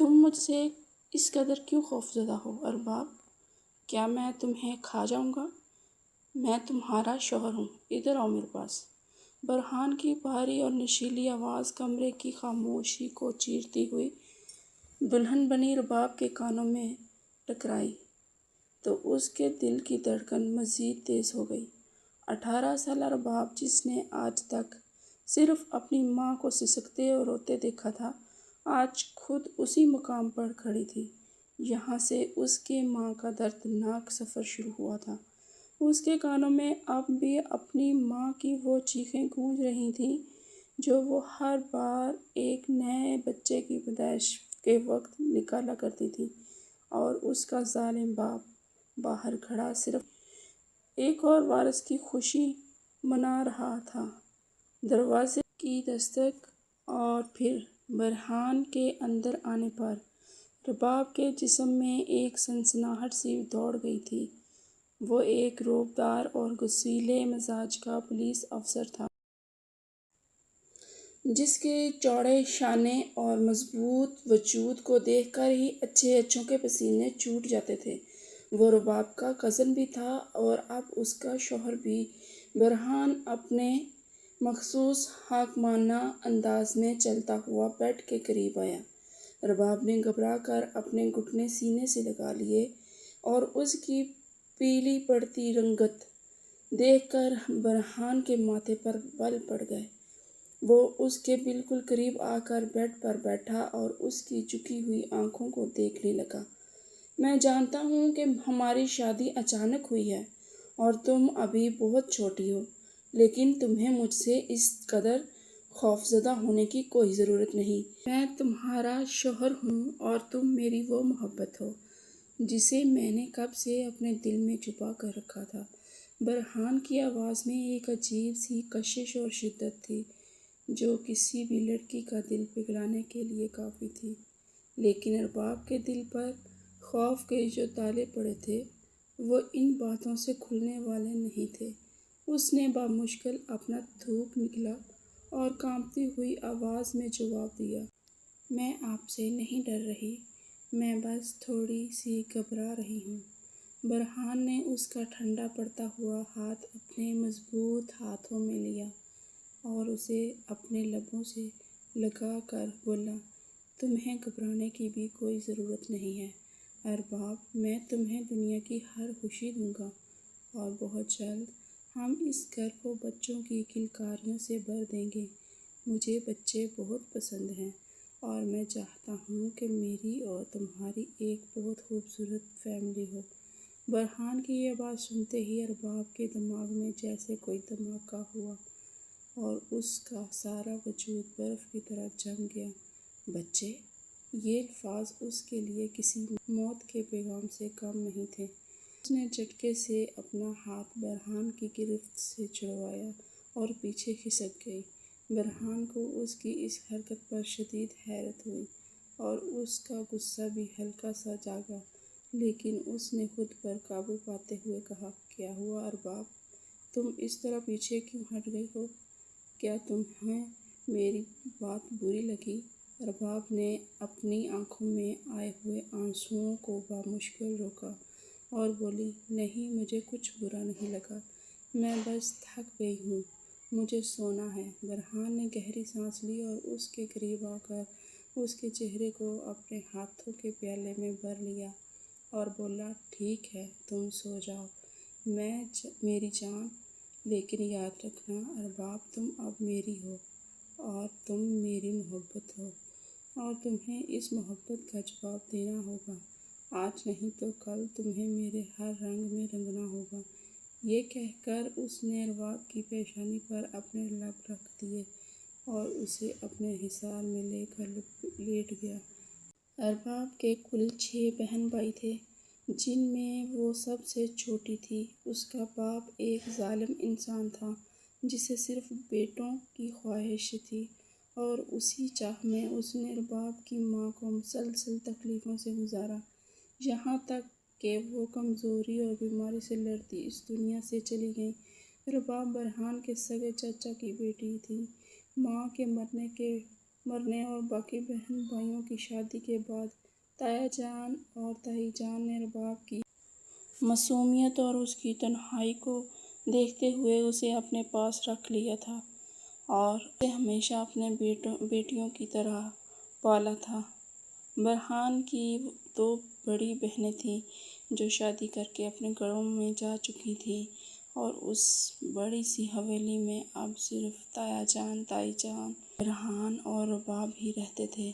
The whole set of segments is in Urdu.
تم مجھ سے اس قدر کیوں خوفزدہ ہو ارباب؟ کیا میں تمہیں کھا جاؤں گا؟ میں تمہارا شوہر ہوں، ادھر آؤ میرے پاس۔ برہان کی بھاری اور نشیلی آواز کمرے کی خاموشی کو چیرتی ہوئی دلہن بنی رباب کے کانوں میں ٹکرائی تو اس کے دل کی دھڑکن مزید تیز ہو گئی۔ 18 سالہ رباب، جس نے آج تک صرف اپنی ماں کو سسکتے اور روتے دیکھا تھا، آج خود اسی مقام پر کھڑی تھی۔ یہاں سے اس کے ماں کا دردناک سفر شروع ہوا تھا۔ اس کے کانوں میں اب بھی اپنی ماں کی وہ چیخیں گونج رہی تھیں جو وہ ہر بار ایک نئے بچے کی پیدائش کے وقت نکالا کرتی تھی، اور اس کا ظالم باپ باہر کھڑا صرف ایک اور وارث کی خوشی منا رہا تھا۔ دروازے کی دستک اور پھر برہان کے اندر آنے پر رباب کے جسم میں ایک سنسناہٹ سی دوڑ گئی تھی۔ وہ ایک رعبدار اور غصیلے مزاج کا پولیس افسر تھا، جس کے چوڑے شانے اور مضبوط وجود کو دیکھ کر ہی اچھوں کے پسینے چھوٹ جاتے تھے۔ وہ رباب کا کزن بھی تھا اور اب اس کا شوہر بھی۔ برہان اپنے مخصوص حاکمانہ انداز میں چلتا ہوا بیڈ کے قریب آیا۔ رباب نے گھبرا کر اپنے گھٹنے سینے سے لگا لیے اور اس کی پیلی پڑتی رنگت دیکھ کر برہان کے ماتھے پر بل پڑ گئے۔ وہ اس کے بالکل قریب آ کر بیڈ پر بیٹھا اور اس کی جھکی ہوئی آنکھوں کو دیکھنے لگا۔ میں جانتا ہوں کہ ہماری شادی اچانک ہوئی ہے اور تم ابھی بہت چھوٹی ہو، لیکن تمہیں مجھ سے اس قدر خوفزدہ ہونے کی کوئی ضرورت نہیں۔ میں تمہارا شوہر ہوں اور تم میری وہ محبت ہو جسے میں نے کب سے اپنے دل میں چھپا کر رکھا تھا۔ برہان کی آواز میں ایک عجیب سی کشش اور شدت تھی جو کسی بھی لڑکی کا دل پگھلانے کے لیے کافی تھی، لیکن ارباب کے دل پر خوف کے جو تالے پڑے تھے وہ ان باتوں سے کھلنے والے نہیں تھے۔ اس نے بامشکل اپنا تھوک نکالا اور کانپتی ہوئی آواز میں جواب دیا، میں آپ سے نہیں ڈر رہی، میں بس تھوڑی سی گھبرا رہی ہوں۔ برہان نے اس کا ٹھنڈا پڑتا ہوا ہاتھ اپنے مضبوط ہاتھوں میں لیا اور اسے اپنے لبوں سے لگا کر بولا، تمہیں گھبرانے کی بھی کوئی ضرورت نہیں ہے ارباب، میں تمہیں دنیا کی ہر خوشی دوں گا اور بہت جلد ہم اس گھر کو بچوں کی کلکاریوں سے بھر دیں گے۔ مجھے بچے بہت پسند ہیں اور میں چاہتا ہوں کہ میری اور تمہاری ایک بہت خوبصورت فیملی ہو۔ برہان کی یہ بات سنتے ہی ارباب کے دماغ میں جیسے کوئی دھماکہ ہوا اور اس کا سارا وجود برف کی طرح جم گیا۔ بچے! یہ الفاظ اس کے لیے کسی موت کے پیغام سے کم نہیں تھے۔ اس نے جھٹکے سے اپنا ہاتھ برہان کی گرفت سے چھڑوایا اور پیچھے کھسک گئی۔ برہان کو اس کی اس حرکت پر شدید حیرت ہوئی اور اس کا غصہ بھی ہلکا سا جاگا، لیکن اس نے خود پر قابو پاتے ہوئے کہا، کیا ہوا ارباب؟ تم اس طرح پیچھے کیوں ہٹ گئی ہو؟ کیا تمہیں میری بات بری لگی؟ ارباب نے اپنی آنکھوں میں آئے ہوئے آنسوؤں کو بامشکل روکا اور بولی، نہیں، مجھے کچھ برا نہیں لگا، میں بس تھک گئی ہوں، مجھے سونا ہے۔ برہان نے گہری سانس لی اور اس کے قریب آ کر اس کے چہرے کو اپنے ہاتھوں کے پیالے میں بھر لیا اور بولا، ٹھیک ہے، تم سو جاؤ میری جان، لیکن یاد رکھنا ارباب، تم اب میری ہو اور تم میری محبت ہو اور تمہیں اس محبت کا جواب دینا ہوگا، آج نہیں تو کل تمہیں میرے ہر رنگ میں رنگنا ہوگا۔ یہ کہہ کر اس نے ارباب کی پیشانی پر اپنے لب رکھ دیے اور اسے اپنے حصار میں لے کر لیٹ گیا۔ ارباب کے کل 6 بہن بھائی تھے، جن میں وہ سب سے چھوٹی تھی۔ اس کا باپ ایک ظالم انسان تھا جسے صرف بیٹوں کی خواہش تھی، اور اسی چاہ میں اس نے ارباب کی ماں کو مسلسل تکلیفوں سے گزارا، یہاں تک کہ وہ کمزوری اور بیماری سے لڑتی اس دنیا سے چلی گئیں۔ رباب برہان کے سگے چچا کی بیٹی تھی۔ ماں کے مرنے کے مرنے اور باقی بہن بھائیوں کی شادی کے بعد تایا جان اور تائی جان نے رباب کی معصومیت اور اس کی تنہائی کو دیکھتے ہوئے اسے اپنے پاس رکھ لیا تھا اور اسے ہمیشہ اپنے بیٹیوں کی طرح پالا تھا۔ برہان کی 2 بڑی بہنیں تھیں جو شادی کر کے اپنے گھروں میں جا چکی تھیں اور اس بڑی سی حویلی میں اب صرف تایا جان، تائی جان، برہان اور رباب ہی رہتے تھے۔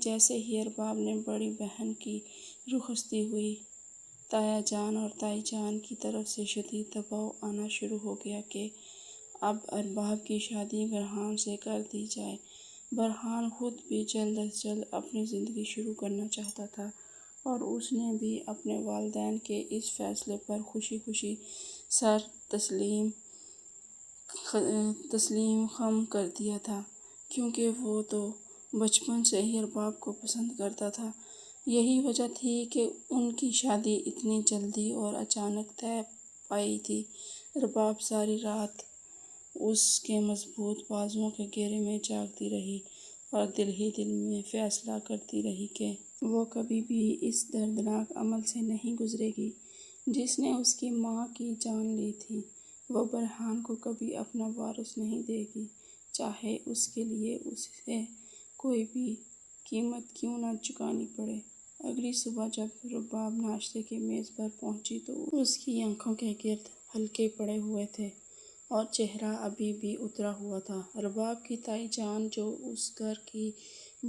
جیسے ہی رباب نے بڑی بہن کی رخصتی ہوئی، تایا جان اور تائی جان کی طرف سے شدید دباؤ آنا شروع ہو گیا کہ اب رباب کی شادی برہان سے کر دی جائے۔ برہان خود بھی جلد از جلد اپنی زندگی شروع کرنا چاہتا تھا اور اس نے بھی اپنے والدین کے اس فیصلے پر خوشی خوشی سر تسلیم خم کر دیا تھا، کیونکہ وہ تو بچپن سے ہی رباب کو پسند کرتا تھا۔ یہی وجہ تھی کہ ان کی شادی اتنی جلدی اور اچانک طے پائی تھی۔ رباب ساری رات اس کے مضبوط بازوؤں کے گھیرے میں جاگتی رہی اور دل ہی دل میں فیصلہ کرتی رہی کہ وہ کبھی بھی اس دردناک عمل سے نہیں گزرے گی جس نے اس کی ماں کی جان لی تھی۔ وہ برہان کو کبھی اپنا وارث نہیں دے گی، چاہے اس کے لیے اسے کوئی بھی قیمت کیوں نہ چکانی پڑے۔ اگلی صبح جب رباب ناشتے کی میز پر پہنچی تو اس کی آنکھوں کے گرد حلقے پڑے ہوئے تھے اور چہرہ ابھی بھی اترا ہوا تھا۔ رباب کی تائی جان جو اس گھر کی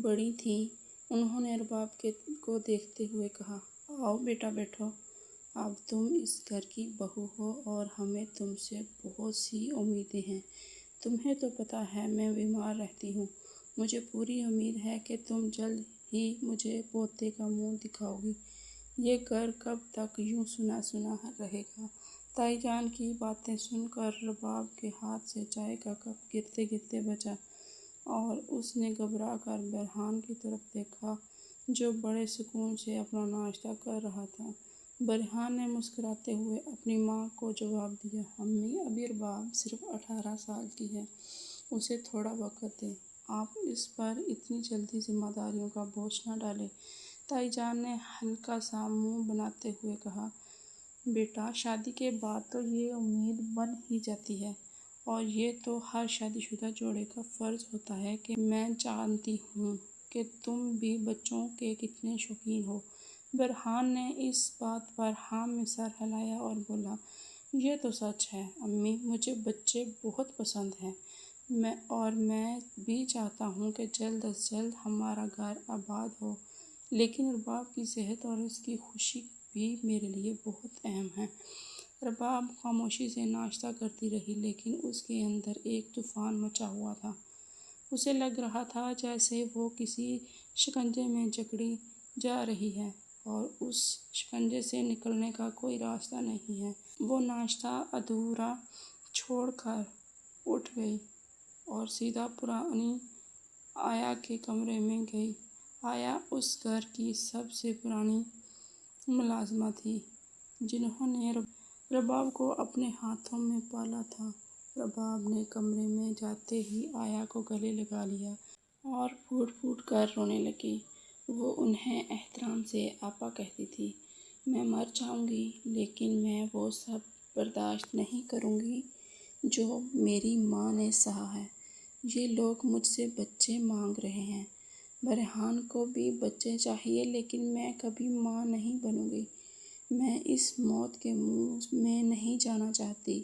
بڑی تھیں، انہوں نے رباب کو دیکھتے ہوئے کہا، آؤ بیٹا بیٹھو، اب تم اس گھر کی بہو ہو اور ہمیں تم سے بہت سی امیدیں ہیں۔ تمہیں تو پتہ ہے میں بیمار رہتی ہوں، مجھے پوری امید ہے کہ تم جلد ہی مجھے پوتے کا منہ دکھاؤ گی۔ یہ گھر کب تک یوں سنا سنا رہے گا؟ تائی جان کی باتیں سن کر رباب کے ہاتھ سے چائے کا کپ گرتے گرتے بچا اور اس نے گھبرا کر برہان کی طرف دیکھا جو بڑے سکون سے اپنا ناشتہ کر رہا تھا۔ برہان نے مسکراتے ہوئے اپنی ماں کو جواب دیا، امی، ابھی رباب صرف 18 سال کی ہے، اسے تھوڑا وقت دیں، آپ اس پر اتنی جلدی ذمہ داریوں کا بوجھ نہ ڈالیں۔ تائی جان نے ہلکا سا منہ بناتے ہوئے کہا، بیٹا، شادی کے بعد تو یہ امید بن ہی جاتی ہے اور یہ تو ہر شادی شدہ جوڑے کا فرض ہوتا ہے کہ میں جانتی ہوں کہ تم بھی بچوں کے کتنے شوقین ہو۔ برہان نے اس بات پر ہاں میں سر ہلایا اور بولا، یہ تو سچ ہے امی، مجھے بچے بہت پسند ہیں اور میں بھی چاہتا ہوں کہ جلد از جلد ہمارا گھر آباد ہو، لیکن رباب کی صحت اور اس کی خوشی بھی میرے لیے بہت اہم ہے۔ رباب خاموشی سے ناشتہ کرتی رہی لیکن اس کے اندر ایک طوفان مچا ہوا تھا۔ اسے لگ رہا تھا جیسے وہ کسی شکنجے میں جکڑی جا رہی ہے اور اس شکنجے سے نکلنے کا کوئی راستہ نہیں ہے۔ وہ ناشتہ ادھورا چھوڑ کر اٹھ گئی اور سیدھا پرانی آیا کے کمرے میں گئی۔ آیا اس گھر کی سب سے پرانی ملازمہ تھی جنہوں نے رباب کو اپنے ہاتھوں میں پالا تھا۔ رباب نے کمرے میں جاتے ہی آیا کو گلے لگا لیا اور پھوٹ پھوٹ کر رونے لگی۔ وہ انہیں احترام سے آپا کہتی تھی۔ میں مر جاؤں گی لیکن میں وہ سب برداشت نہیں کروں گی جو میری ماں نے سہا ہے۔ یہ لوگ مجھ سے بچے مانگ رہے ہیں، برہان کو بھی بچے چاہیے لیکن میں کبھی ماں نہیں بنوں گی، میں اس موت کے منہ میں نہیں جانا چاہتی۔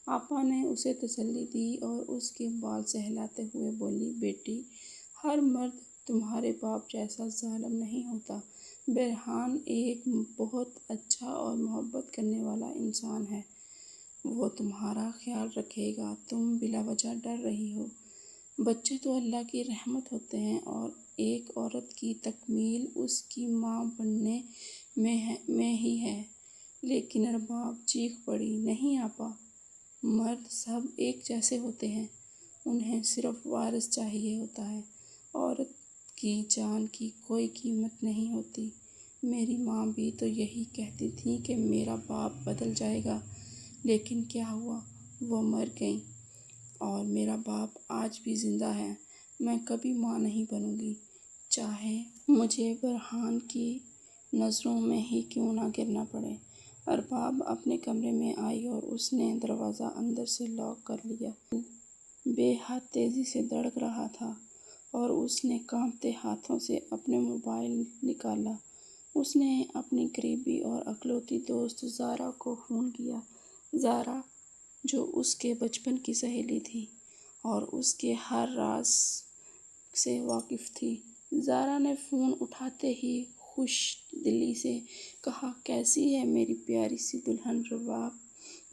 آپا نے اسے تسلی دی اور اس کے بال سہلاتے ہوئے بولی، بیٹی، ہر مرد تمہارے باپ جیسا ظالم نہیں ہوتا۔ برہان ایک بہت اچھا اور محبت کرنے والا انسان ہے، وہ تمہارا خیال رکھے گا، تم بلا وجہ ڈر رہی ہو۔ بچے تو اللہ کی رحمت ہوتے ہیں اور ایک عورت کی تکمیل اس کی ماں بننے میں ہی ہے۔ لیکن رباب چیخ پڑی، نہیں آپا، مرد سب ایک جیسے ہوتے ہیں، انہیں صرف وارث چاہیے ہوتا ہے، عورت کی جان کی کوئی قیمت نہیں ہوتی۔ میری ماں بھی تو یہی کہتی تھی کہ میرا باپ بدل جائے گا، لیکن کیا ہوا، وہ مر گئیں اور میرا باپ آج بھی زندہ ہے۔ میں کبھی ماں نہیں بنوں گی، چاہے مجھے برہان کی نظروں میں ہی کیوں نہ گرنا پڑے۔ ارباب اپنے کمرے میں آئی اور اس نے دروازہ اندر سے لاک کر لیا۔ بے حد تیزی سے دھڑک رہا تھا اور اس نے کانپتے ہاتھوں سے اپنا موبائل نکالا۔ اس نے اپنی قریبی اور اکلوتی دوست زارا کو فون کیا۔ زارا، جو اس کے بچپن کی سہیلی تھی اور اس کے ہر راز سے واقف تھی۔ زارا نے فون اٹھاتے ہی خوش دلی سے کہا، کیسی ہے میری پیاری سی دلہن؟ رباب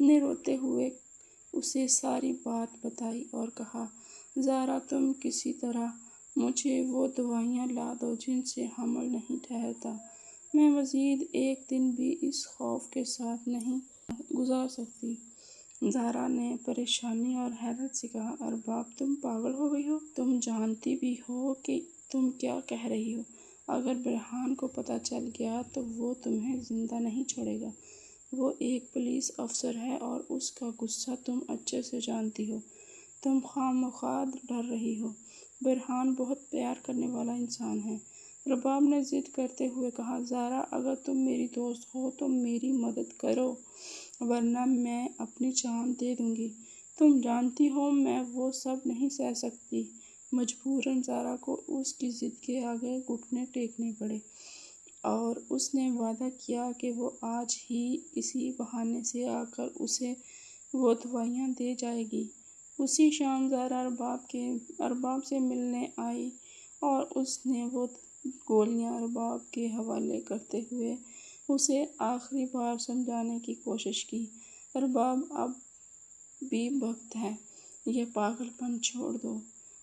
نے روتے ہوئے اسے ساری بات بتائی اور کہا، زارا، تم کسی طرح مجھے وہ دوائیاں لا دو جن سے حمل نہیں ٹھہرتا۔ میں مزید ایک دن بھی اس خوف کے ساتھ نہیں گزار سکتی۔ زارا نے پریشانی اور حیرت سے کہا، ارباب، تم پاگل ہو گئی ہو؟ تم جانتی بھی ہو کہ تم کیا کہہ رہی ہو؟ اگر برہان کو پتہ چل گیا تو وہ تمہیں زندہ نہیں چھوڑے گا۔ وہ ایک پولیس افسر ہے اور اس کا غصہ تم اچھے سے جانتی ہو۔ تم خواہ مخواہ ڈر رہی ہو۔ برہان بہت پیار کرنے والا انسان ہے۔ رباب نے ضد کرتے ہوئے کہا، زارا، اگر تم میری دوست ہو تو میری مدد کرو، ورنہ میں اپنی جان دے دوں گی۔ تم جانتی ہو میں وہ سب نہیں سہ سکتی۔ مجبوراً زارا کو اس کی ضد کے آگے گھٹنے ٹیکنے پڑے اور اس نے وعدہ کیا کہ وہ آج ہی کسی بہانے سے آ کر اسے وہ دوائیاں دے جائے گی۔ اسی شام زارا ارباب سے ملنے آئی اور اس نے وہ گولیاں ارباب کے حوالے کرتے ہوئے اسے آخری بار سمجھانے کی کوشش کی۔ ارباب، اب بھی وقت ہے، یہ پاگل پن چھوڑ دو۔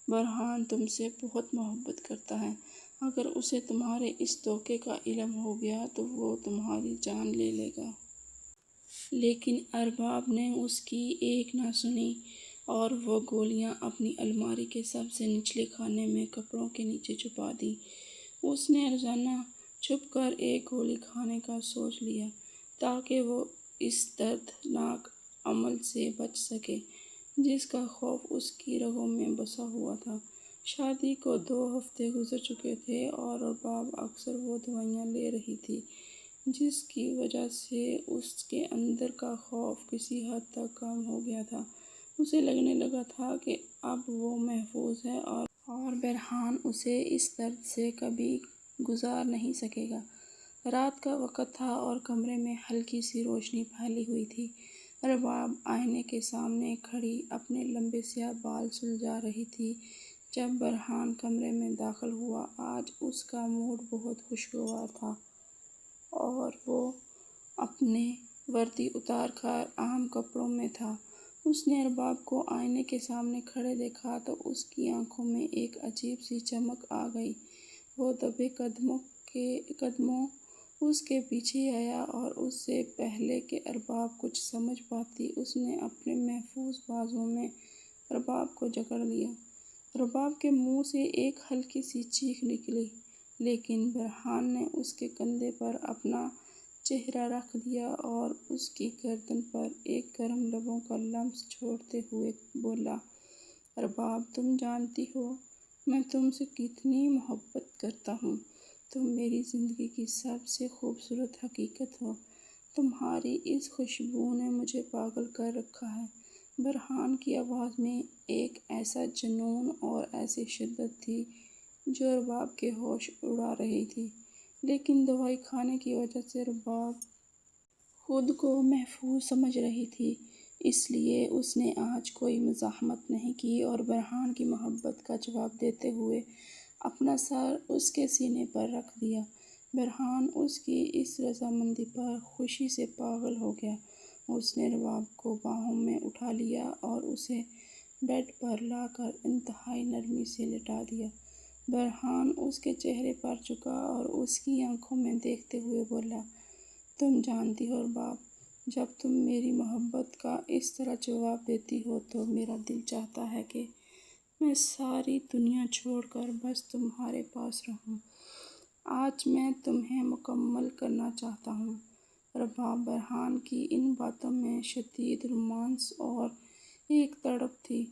برہان تم سے بہت محبت کرتا ہے۔ اگر اسے تمہارے اس دھوکے کا علم ہو گیا تو وہ تمہاری جان لے لے گا۔ لیکن ارباب نے اس کی ایک نہ سنی اور وہ گولیاں اپنی الماری کے سب سے نچلے خانے میں کپڑوں کے نیچے چھپا دیں۔ اس نے روزانہ چھپ کر ایک گولی کھانے کا سوچ لیا تاکہ وہ اس دردناک عمل سے بچ سکے جس کا خوف اس کی رگوں میں بسا ہوا تھا۔ شادی کو 2 ہفتے گزر چکے تھے اور ارباب اکثر وہ دوائیاں لے رہی تھی جس کی وجہ سے اس کے اندر کا خوف کسی حد تک کم ہو گیا تھا۔ اسے لگنے لگا تھا کہ اب وہ محفوظ ہے اور برہان اسے اس درد سے کبھی گزار نہیں سکے گا۔ رات کا وقت تھا اور کمرے میں ہلکی سی روشنی پھیلی ہوئی تھی۔ ارباب آئینے کے سامنے کھڑی اپنے لمبے سیاہ بال سلجھا رہی تھی جب برہان کمرے میں داخل ہوا۔ آج اس کا موڈ بہت خوشگوار تھا اور وہ اپنے وردی اتار کر عام کپڑوں میں تھا۔ اس نے ارباب کو آئینے کے سامنے کھڑے دیکھا تو اس کی آنکھوں میں ایک عجیب سی چمک آ گئی۔ وہ دبے قدموں اس کے پیچھے آیا اور اس سے پہلے کہ ارباب کچھ سمجھ پاتی اس نے اپنے محفوظ بازوؤں میں ارباب کو جکڑ لیا۔ ارباب کے منہ سے ایک ہلکی سی چیخ نکلی لیکن برہان نے اس کے کندھے پر اپنا چہرہ رکھ دیا اور اس کی گردن پر ایک گرم لبوں کا لمس چھوڑتے ہوئے بولا، ارباب، تم جانتی ہو میں تم سے کتنی محبت کرتا ہوں۔ تم میری زندگی کی سب سے خوبصورت حقیقت ہو۔ تمہاری اس خوشبو نے مجھے پاگل کر رکھا ہے۔ برہان کی آواز میں ایک ایسا جنون اور ایسی شدت تھی جو ارباب کے ہوش اڑا رہی تھی، لیکن دوائی کھانے کی وجہ سے ارباب خود کو محفوظ سمجھ رہی تھی، اس لیے اس نے آج کوئی مزاحمت نہیں کی اور برہان کی محبت کا جواب دیتے ہوئے اپنا سر اس کے سینے پر رکھ دیا۔ برہان اس کی اس رضامندی پر خوشی سے پاگل ہو گیا۔ اس نے ارباب کو باہوں میں اٹھا لیا اور اسے بیڈ پر لا کر انتہائی نرمی سے لٹا دیا۔ برہان اس کے چہرے پر جھکا اور اس کی آنکھوں میں دیکھتے ہوئے بولا، تم جانتی ہو ارباب، جب تم میری محبت کا اس طرح جواب دیتی ہو تو میرا دل چاہتا ہے کہ میں ساری دنیا چھوڑ کر بس تمہارے پاس رہوں۔ آج میں تمہیں مکمل کرنا چاہتا ہوں۔ ارباب، برہان کی ان باتوں میں شدید رومانس اور ایک تڑپ تھی۔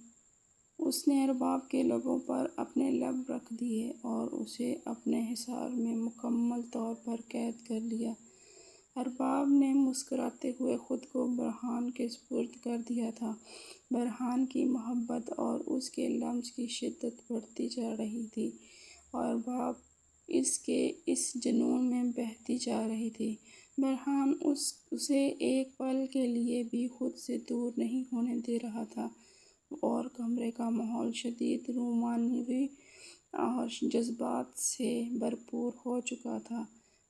اس نے ارباب کے لبوں پر اپنے لب رکھ دیے اور اسے اپنے حصار میں مکمل طور پر قید کر لیا۔ ارباب نے مسکراتے ہوئے خود کو برہان کے سپرد کر دیا تھا۔ برہان کی محبت اور اس کے لمس کی شدت بڑھتی جا رہی تھی اور ارباب اس کے اس جنون میں بہتی جا رہی تھی۔ برہان اسے ایک پل کے لیے بھی خود سے دور نہیں ہونے دے رہا تھا اور کمرے کا ماحول شدید رومانوی اور جذبات سے بھرپور ہو چکا تھا۔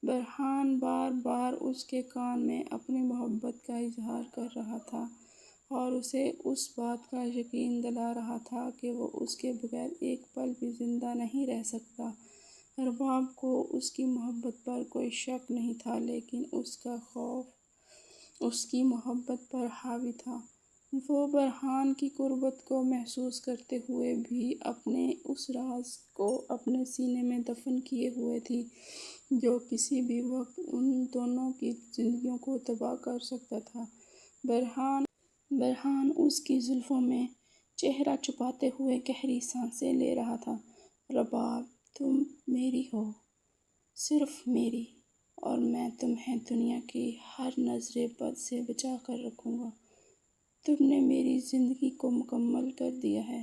برہان بار بار اس کے کان میں اپنی محبت کا اظہار کر رہا تھا اور اسے اس بات کا یقین دلا رہا تھا کہ وہ اس کے بغیر ایک پل بھی زندہ نہیں رہ سکتا۔ ارباب کو اس کی محبت پر کوئی شک نہیں تھا، لیکن اس کا خوف اس کی محبت پر حاوی تھا۔ وہ برہان کی قربت کو محسوس کرتے ہوئے بھی اپنے اس راز کو اپنے سینے میں دفن کیے ہوئے تھی جو کسی بھی وقت ان دونوں کی زندگیوں کو تباہ کر سکتا تھا۔ برہان اس کی زلفوں میں چہرہ چھپاتے ہوئے گہری سانسیں لے رہا تھا۔ ارباب، تم میری ہو، صرف میری، اور میں تمہیں دنیا کی ہر نظرِ بد سے بچا کر رکھوں گا۔ تم نے میری زندگی کو مکمل کر دیا ہے۔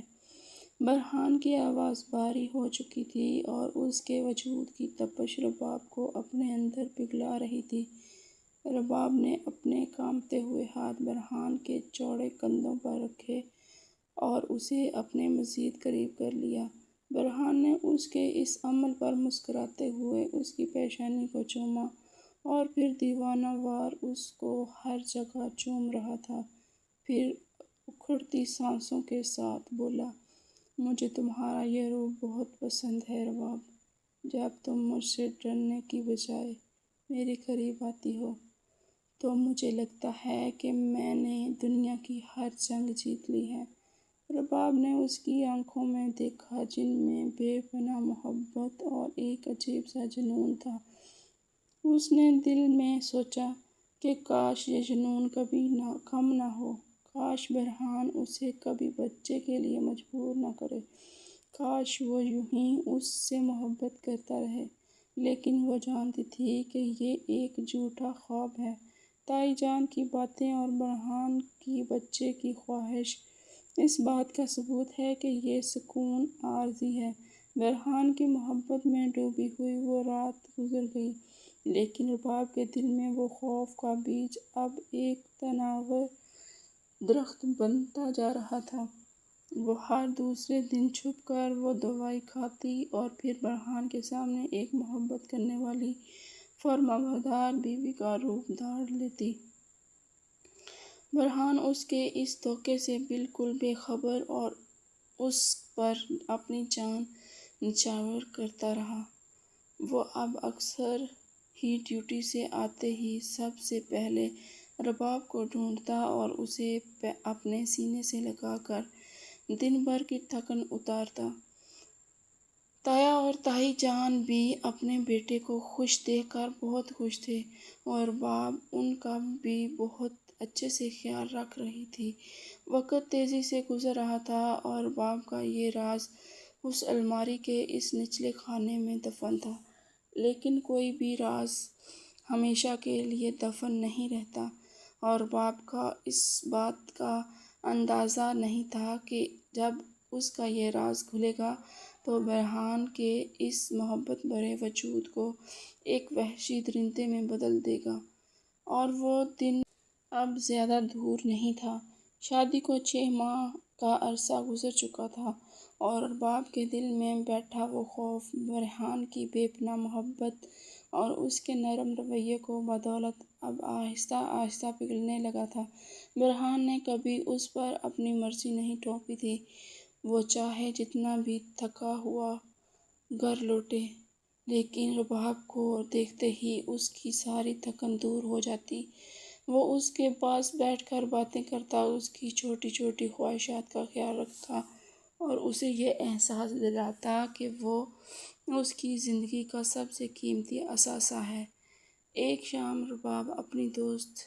برہان کی آواز بھاری ہو چکی تھی اور اس کے وجود کی تپش ارباب کو اپنے اندر پگھلا رہی تھی۔ ارباب نے اپنے کانپتے ہوئے ہاتھ برہان کے چوڑے کندھوں پر رکھے اور اسے اپنے مزید قریب کر لیا۔ برہان نے اس کے اس عمل پر مسکراتے ہوئے اس کی پیشانی کو چوما اور پھر دیوانہ وار اس کو ہر جگہ چوم رہا تھا۔ پھر اکھڑتی سانسوں کے ساتھ بولا، مجھے تمہارا یہ روپ بہت پسند ہے ارباب۔ جب تم مجھ سے ڈرنے کی بجائے میرے قریب آتی ہو تو مجھے لگتا ہے کہ میں نے دنیا کی ہر جنگ جیت لی ہے۔ ارباب نے اس کی آنکھوں میں دیکھا جن میں بے پناہ محبت اور ایک عجیب سا جنون تھا۔ اس نے دل میں سوچا کہ کاش یہ جنون کبھی کم نہ ہو، کاش برہان اسے کبھی بچے کے لیے مجبور نہ کرے، کاش وہ یوں ہی اس سے محبت کرتا رہے۔ لیکن وہ جانتی تھی کہ یہ ایک جھوٹا خواب ہے۔ تائی جان کی باتیں اور برہان کی بچے کی خواہش اس بات کا ثبوت ہے کہ یہ سکون عارضی ہے۔ برہان کی محبت میں ڈوبی ہوئی وہ رات گزر گئی، لیکن ارباب کے دل میں وہ خوف کا بیج اب ایک تناور درخت بنتا جا رہا تھا۔ وہ ہر دوسرے دن چھپ کر وہ دوائی کھاتی اور پھر برہان کے سامنے ایک محبت کرنے والی فرمانبردار بیوی کا روپ دھار لیتی۔ برہان اس کے اس دھوکے سے بالکل بے خبر اور اس پر اپنی جان نچھاور کرتا رہا۔ وہ اب اکثر ہی ڈیوٹی سے آتے ہی سب سے پہلے ارباب کو ڈھونڈتا اور اسے اپنے سینے سے لگا کر دن بھر کی تھکن اتارتا۔ تایا اور تائی جان بھی اپنے بیٹے کو خوش دیکھ کر بہت خوش تھے اور ارباب ان کا بھی بہت اچھے سے خیال رکھ رہی تھی۔ وقت تیزی سے گزر رہا تھا اور ارباب کا یہ راز اس الماری کے اس نچلے خانے میں دفن تھا۔ لیکن کوئی بھی راز ہمیشہ کے لیے دفن نہیں رہتا اور ارباب کو اس بات کا اندازہ نہیں تھا کہ جب اس کا یہ راز کھلے گا تو برہان کے اس محبت بھرے وجود کو ایک وحشی درندے میں بدل دے گا۔ اور وہ دن اب زیادہ دور نہیں تھا۔ شادی کو 6 ماہ کا عرصہ گزر چکا تھا اور ارباب کے دل میں بیٹھا وہ خوف برہان کی بے پناہ محبت اور اس کے نرم رویے کو بدولت اب آہستہ آہستہ پگھلنے لگا تھا۔ برہان نے کبھی اس پر اپنی مرضی نہیں تھوپی تھی۔ وہ چاہے جتنا بھی تھکا ہوا گھر لوٹے، لیکن ارباب کو دیکھتے ہی اس کی ساری تھکن دور ہو جاتی۔ وہ اس کے پاس بیٹھ کر باتیں کرتا، اس کی چھوٹی چھوٹی خواہشات کا خیال رکھتا اور اسے یہ احساس دلاتا کہ وہ اس کی زندگی کا سب سے قیمتی اثاثہ ہے۔ ایک شام ارباب اپنی دوست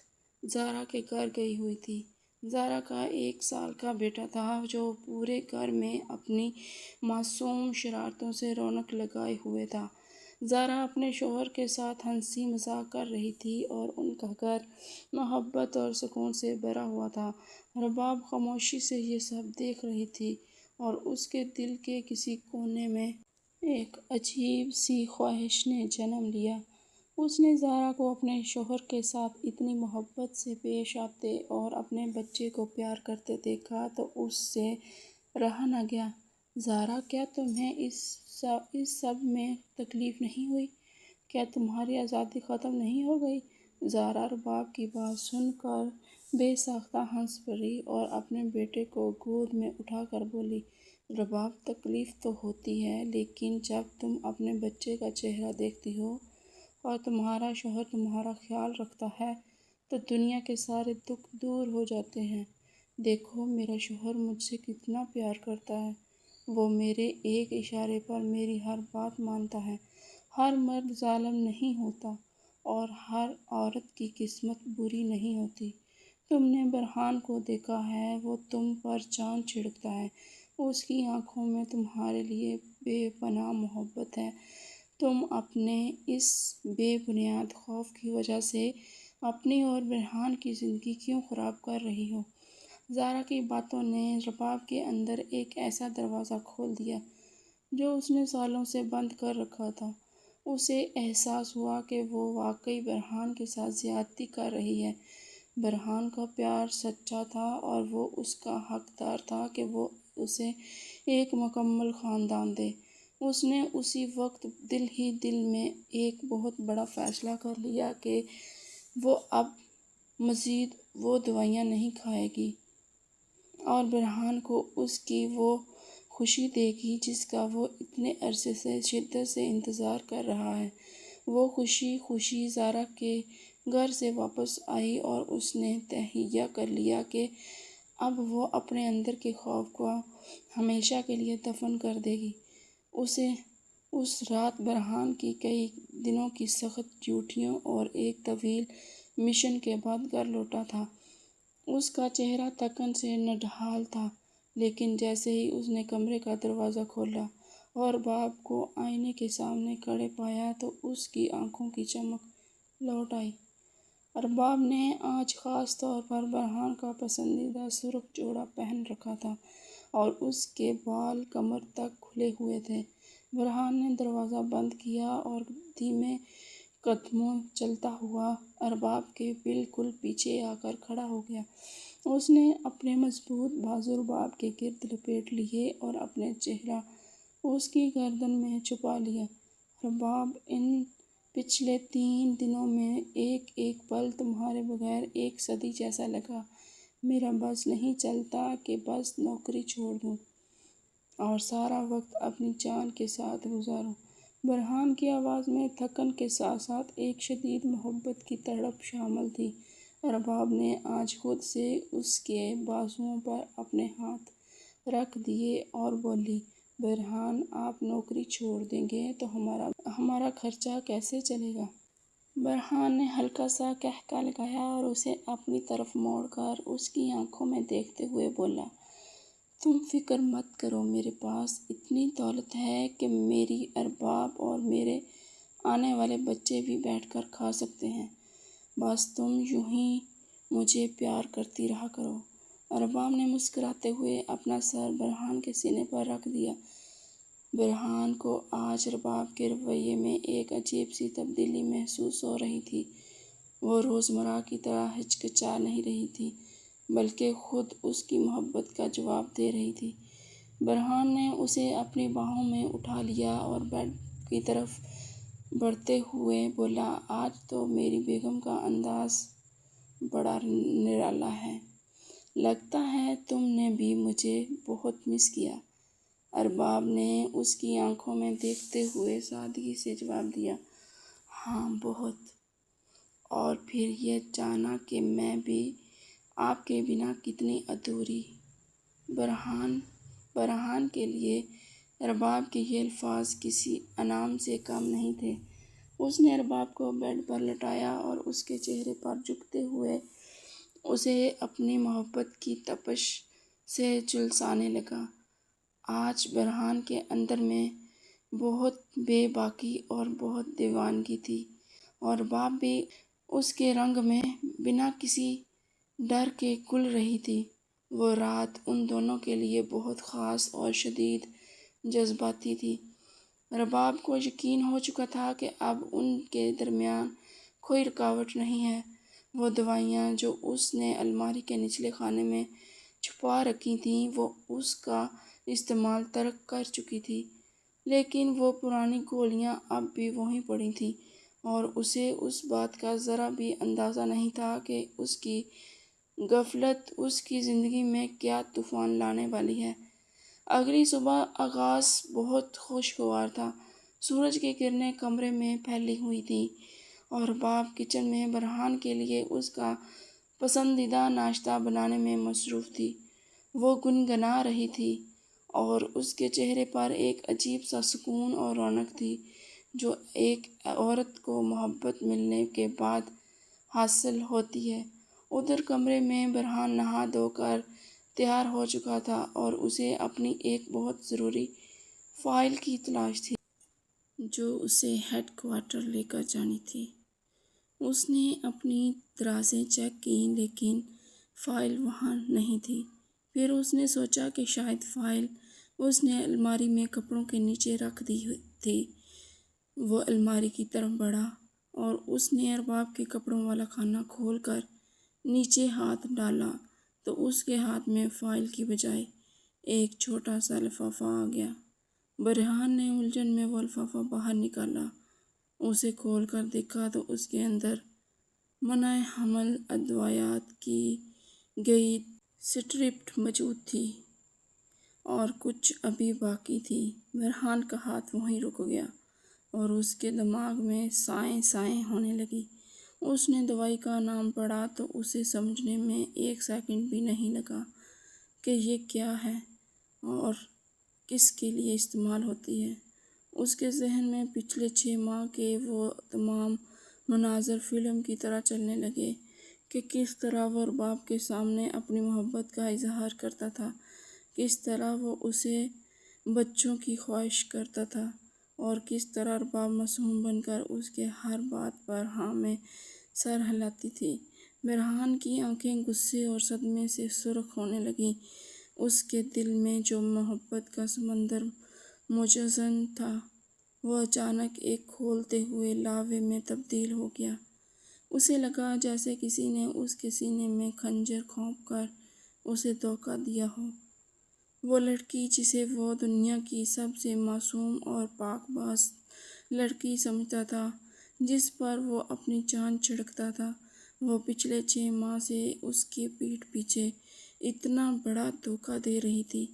زارا کے گھر گئی ہوئی تھی۔ زارا کا 1 سال کا بیٹا تھا جو پورے گھر میں اپنی معصوم شرارتوں سے رونق لگائے ہوئے تھا۔ زارا اپنے شوہر کے ساتھ ہنسی مذاق کر رہی تھی اور ان کا گھر محبت اور سکون سے بھرا ہوا تھا۔ رباب خاموشی سے یہ سب دیکھ رہی تھی اور اس کے دل کے کسی کونے میں ایک عجیب سی خواہش نے جنم لیا۔ اس نے زارا کو اپنے شوہر کے ساتھ اتنی محبت سے پیش آتے اور اپنے بچے کو پیار کرتے دیکھا تو اس سے رہا نہ گیا۔ زارا، کیا تمہیں اس سب میں تکلیف نہیں ہوئی؟ کیا تمہاری آزادی ختم نہیں ہو گئی؟ زارا رباب کی بات سن کر بے ساختہ ہنس پڑی اور اپنے بیٹے کو گود میں اٹھا کر بولی، رباب، تکلیف تو ہوتی ہے، لیکن جب تم اپنے بچے کا چہرہ دیکھتی ہو اور تمہارا شوہر تمہارا خیال رکھتا ہے تو دنیا کے سارے دکھ دور ہو جاتے ہیں۔ دیکھو میرا شوہر مجھ سے کتنا پیار کرتا ہے، وہ میرے ایک اشارے پر میری ہر بات مانتا ہے۔ ہر مرد ظالم نہیں ہوتا اور ہر عورت کی قسمت بری نہیں ہوتی۔ تم نے برہان کو دیکھا ہے، وہ تم پر جان چھڑکتا ہے، اس کی آنکھوں میں تمہارے لیے بے پناہ محبت ہے۔ تم اپنے اس بے بنیاد خوف کی وجہ سے اپنی اور برہان کی زندگی کیوں خراب کر رہی ہو؟ زارا کی باتوں نے رباب کے اندر ایک ایسا دروازہ کھول دیا جو اس نے سالوں سے بند کر رکھا تھا۔ اسے احساس ہوا کہ وہ واقعی برہان کے ساتھ زیادتی کر رہی ہے۔ برہان کا پیار سچا تھا اور وہ اس کا حقدار تھا کہ وہ اسے ایک مکمل خاندان دے۔ اس نے اسی وقت دل ہی دل میں ایک بہت بڑا فیصلہ کر لیا کہ وہ اب مزید وہ دوائیاں نہیں کھائے گی اور برہان کو اس کی وہ خوشی دے گی جس کا وہ اتنے عرصے سے شدت سے انتظار کر رہا ہے۔ وہ خوشی زارا کے گھر سے واپس آئی اور اس نے تہیہ کر لیا کہ اب وہ اپنے اندر کے خوف کو ہمیشہ کے لیے دفن کر دے گی۔ اسے اس رات برہان کی کئی دنوں کی سخت ڈیوٹیوں اور ایک طویل مشن کے بعد گھر لوٹا تھا۔ اس کا چہرہ تھکن سے نڈھال تھا، لیکن جیسے ہی اس نے کمرے کا دروازہ کھولا اور رباب کو آئینے کے سامنے کھڑے پایا تو اس کی آنکھوں کی چمک لوٹ آئی۔ رباب نے آج خاص طور پر برہان کا پسندیدہ سرخ جوڑا پہن رکھا تھا اور اس کے بال کمر تک کھلے ہوئے تھے۔ برہان نے دروازہ بند کیا اور دھیمے قدموں چلتا ہوا رباب کے بالکل پیچھے آ کر کھڑا ہو گیا۔ اس نے اپنے مضبوط بازو رباب کے گرد لپیٹ لیے اور اپنا چہرہ اس کی گردن میں چھپا لیا۔ رباب، ان پچھلے 3 دنوں میں ایک ایک پل تمہارے بغیر ایک صدی جیسا لگا۔ میرا بس نہیں چلتا کہ بس نوکری چھوڑ دوں اور سارا وقت اپنی جان کے ساتھ گزاروں۔ برہان کی آواز میں تھکن کے ساتھ ساتھ ایک شدید محبت کی تڑپ شامل تھی۔ رباب نے آج خود سے اس کے بازوؤں پر اپنے ہاتھ رکھ دیے اور بولی، برہان، آپ نوکری چھوڑ دیں گے تو ہمارا خرچہ کیسے چلے گا؟ برہان نے ہلکا سا قہقہ لگایا اور اسے اپنی طرف موڑ کر اس کی آنکھوں میں دیکھتے ہوئے بولا، تم فکر مت کرو، میرے پاس اتنی دولت ہے کہ میری رباب اور میرے آنے والے بچے بھی بیٹھ کر کھا سکتے ہیں۔ بس تم یوں ہی مجھے پیار کرتی رہا کرو۔ رباب نے مسکراتے ہوئے اپنا سر برہان کے سینے پر رکھ دیا۔ برہان کو آج رباب کے رویے میں ایک عجیب سی تبدیلی محسوس ہو رہی تھی۔ وہ روزمرہ کی طرح ہچکچا نہیں رہی تھی، بلکہ خود اس کی محبت کا جواب دے رہی تھی۔ برہان نے اسے اپنی باہوں میں اٹھا لیا اور بیڈ کی طرف بڑھتے ہوئے بولا، آج تو میری بیگم کا انداز بڑا نرالا ہے، لگتا ہے تم نے بھی مجھے بہت مس کیا۔ رباب نے اس کی آنکھوں میں دیکھتے ہوئے سادگی سے جواب دیا، ہاں بہت، اور پھر یہ جانا کہ میں بھی آپ کے بنا کتنی ادھوری۔ برہان کے لیے رباب کے یہ الفاظ کسی انعام سے کم نہیں تھے۔ اس نے رباب کو بیڈ پر لٹایا اور اس کے چہرے پر جھکتے ہوئے اسے اپنی محبت کی تپش سے جھلسانے لگا۔ آج برہان کے اندر میں بہت بے باکی اور بہت دیوانگی تھی، اور باپ بھی اس کے رنگ میں بنا کسی ڈر کے کھل رہی تھی۔ وہ رات ان دونوں کے لیے بہت خاص اور شدید جذباتی تھی۔ رباب کو یقین ہو چکا تھا کہ اب ان کے درمیان کوئی رکاوٹ نہیں ہے۔ وہ دوائیاں جو اس نے الماری کے نچلے خانے میں چھپا رکھی تھیں وہ اس کا استعمال ترک کر چکی تھی، لیکن وہ پرانی گولیاں اب بھی وہیں پڑی تھیں، اور اسے اس بات کا ذرا بھی اندازہ نہیں تھا کہ اس کی غفلت اس کی زندگی میں کیا طوفان لانے والی ہے۔ اگلی صبح آغاز بہت خوشگوار تھا۔ سورج کی کرنیں کمرے میں پھیلی ہوئی تھیں، اور باپ کچن میں برہان کے لیے اس کا پسندیدہ ناشتہ بنانے میں مصروف تھی۔ وہ گنگنا رہی تھی، اور اس کے چہرے پر ایک عجیب سا سکون اور رونق تھی جو ایک عورت کو محبت ملنے کے بعد حاصل ہوتی ہے۔ ادھر کمرے میں برہان نہا دھو کر تیار ہو چکا تھا، اور اسے اپنی ایک بہت ضروری فائل کی تلاش تھی جو اسے ہیڈ کوارٹر لے کر جانی تھی۔ اس نے اپنی درازیں چیک کیں، لیکن فائل وہاں نہیں تھی۔ پھر اس نے سوچا کہ شاید فائل اس نے الماری میں کپڑوں کے نیچے رکھ دی تھی۔ وہ الماری کی طرف بڑھا، اور اس نے ارباب کے کپڑوں والا خانہ کھول کر نیچے ہاتھ ڈالا تو اس کے ہاتھ میں فائل کی بجائے ایک چھوٹا سا لفافہ آ گیا۔ برہان نے الجھن میں وہ لفافہ باہر نکالا۔ اسے کھول کر دیکھا تو اس کے اندر منع حمل ادویات کی گئی سٹرپٹ موجود تھی، اور کچھ ابھی باقی تھی۔ برہان کا ہاتھ وہیں رک گیا، اور اس کے دماغ میں سائیں سائیں ہونے لگی۔ اس نے دوائی کا نام پڑھا تو اسے سمجھنے میں ایک سیکنڈ بھی نہیں لگا کہ یہ کیا ہے اور کس کے لیے استعمال ہوتی ہے۔ اس کے ذہن میں پچھلے 6 ماہ کے وہ تمام مناظر فلم کی طرح چلنے لگے کہ کس طرح وہ ارباب کے سامنے اپنی محبت کا اظہار کرتا تھا، کس طرح وہ اسے بچوں کی خواہش کرتا تھا، اور کس طرح ارباب معصوم بن کر اس کے ہر بات پر ہاں میں سر ہلاتی تھی۔ برہان کی آنکھیں غصے اور صدمے سے سرخ ہونے لگیں۔ اس کے دل میں جو محبت کا سمندر مجزن تھا وہ اچانک ایک کھولتے ہوئے لاوے میں تبدیل ہو گیا۔ اسے لگا جیسے کسی نے اس کے سینے میں خنجر گھونپ کر اسے دھوکہ دیا ہو۔ وہ لڑکی جسے وہ دنیا کی سب سے معصوم اور پاک باز لڑکی سمجھتا تھا، جس پر وہ اپنی جان چھڑکتا تھا، وہ پچھلے 6 ماہ سے اس کی پیٹھ پیچھے اتنا بڑا دھوکہ دے رہی تھی۔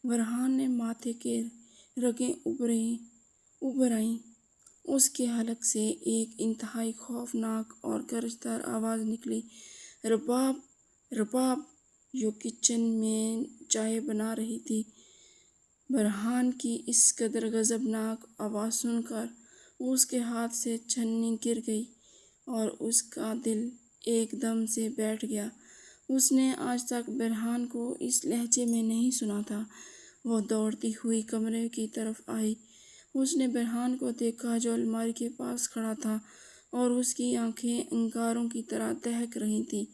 برہان نے ماتھے کے رگیں ابھر آئیں۔ اس کے حلق سے ایک انتہائی خوفناک اور گرجدار آواز نکلی، رباب! رباب! جو کچن میں چائے بنا رہی تھی۔ برہان کی اس قدر غضبناک آواز سن کر اس کے ہاتھ سے چھنی گر گئی، اور اس کا دل ایک دم سے بیٹھ گیا۔ اس نے آج تک برہان کو اس لہجے میں نہیں سنا تھا۔ وہ دوڑتی ہوئی کمرے کی طرف آئی۔ اس نے برہان کو دیکھا جو الماری کے پاس کھڑا تھا، اور اس کی آنکھیں انگاروں کی طرح دہک رہی تھیں۔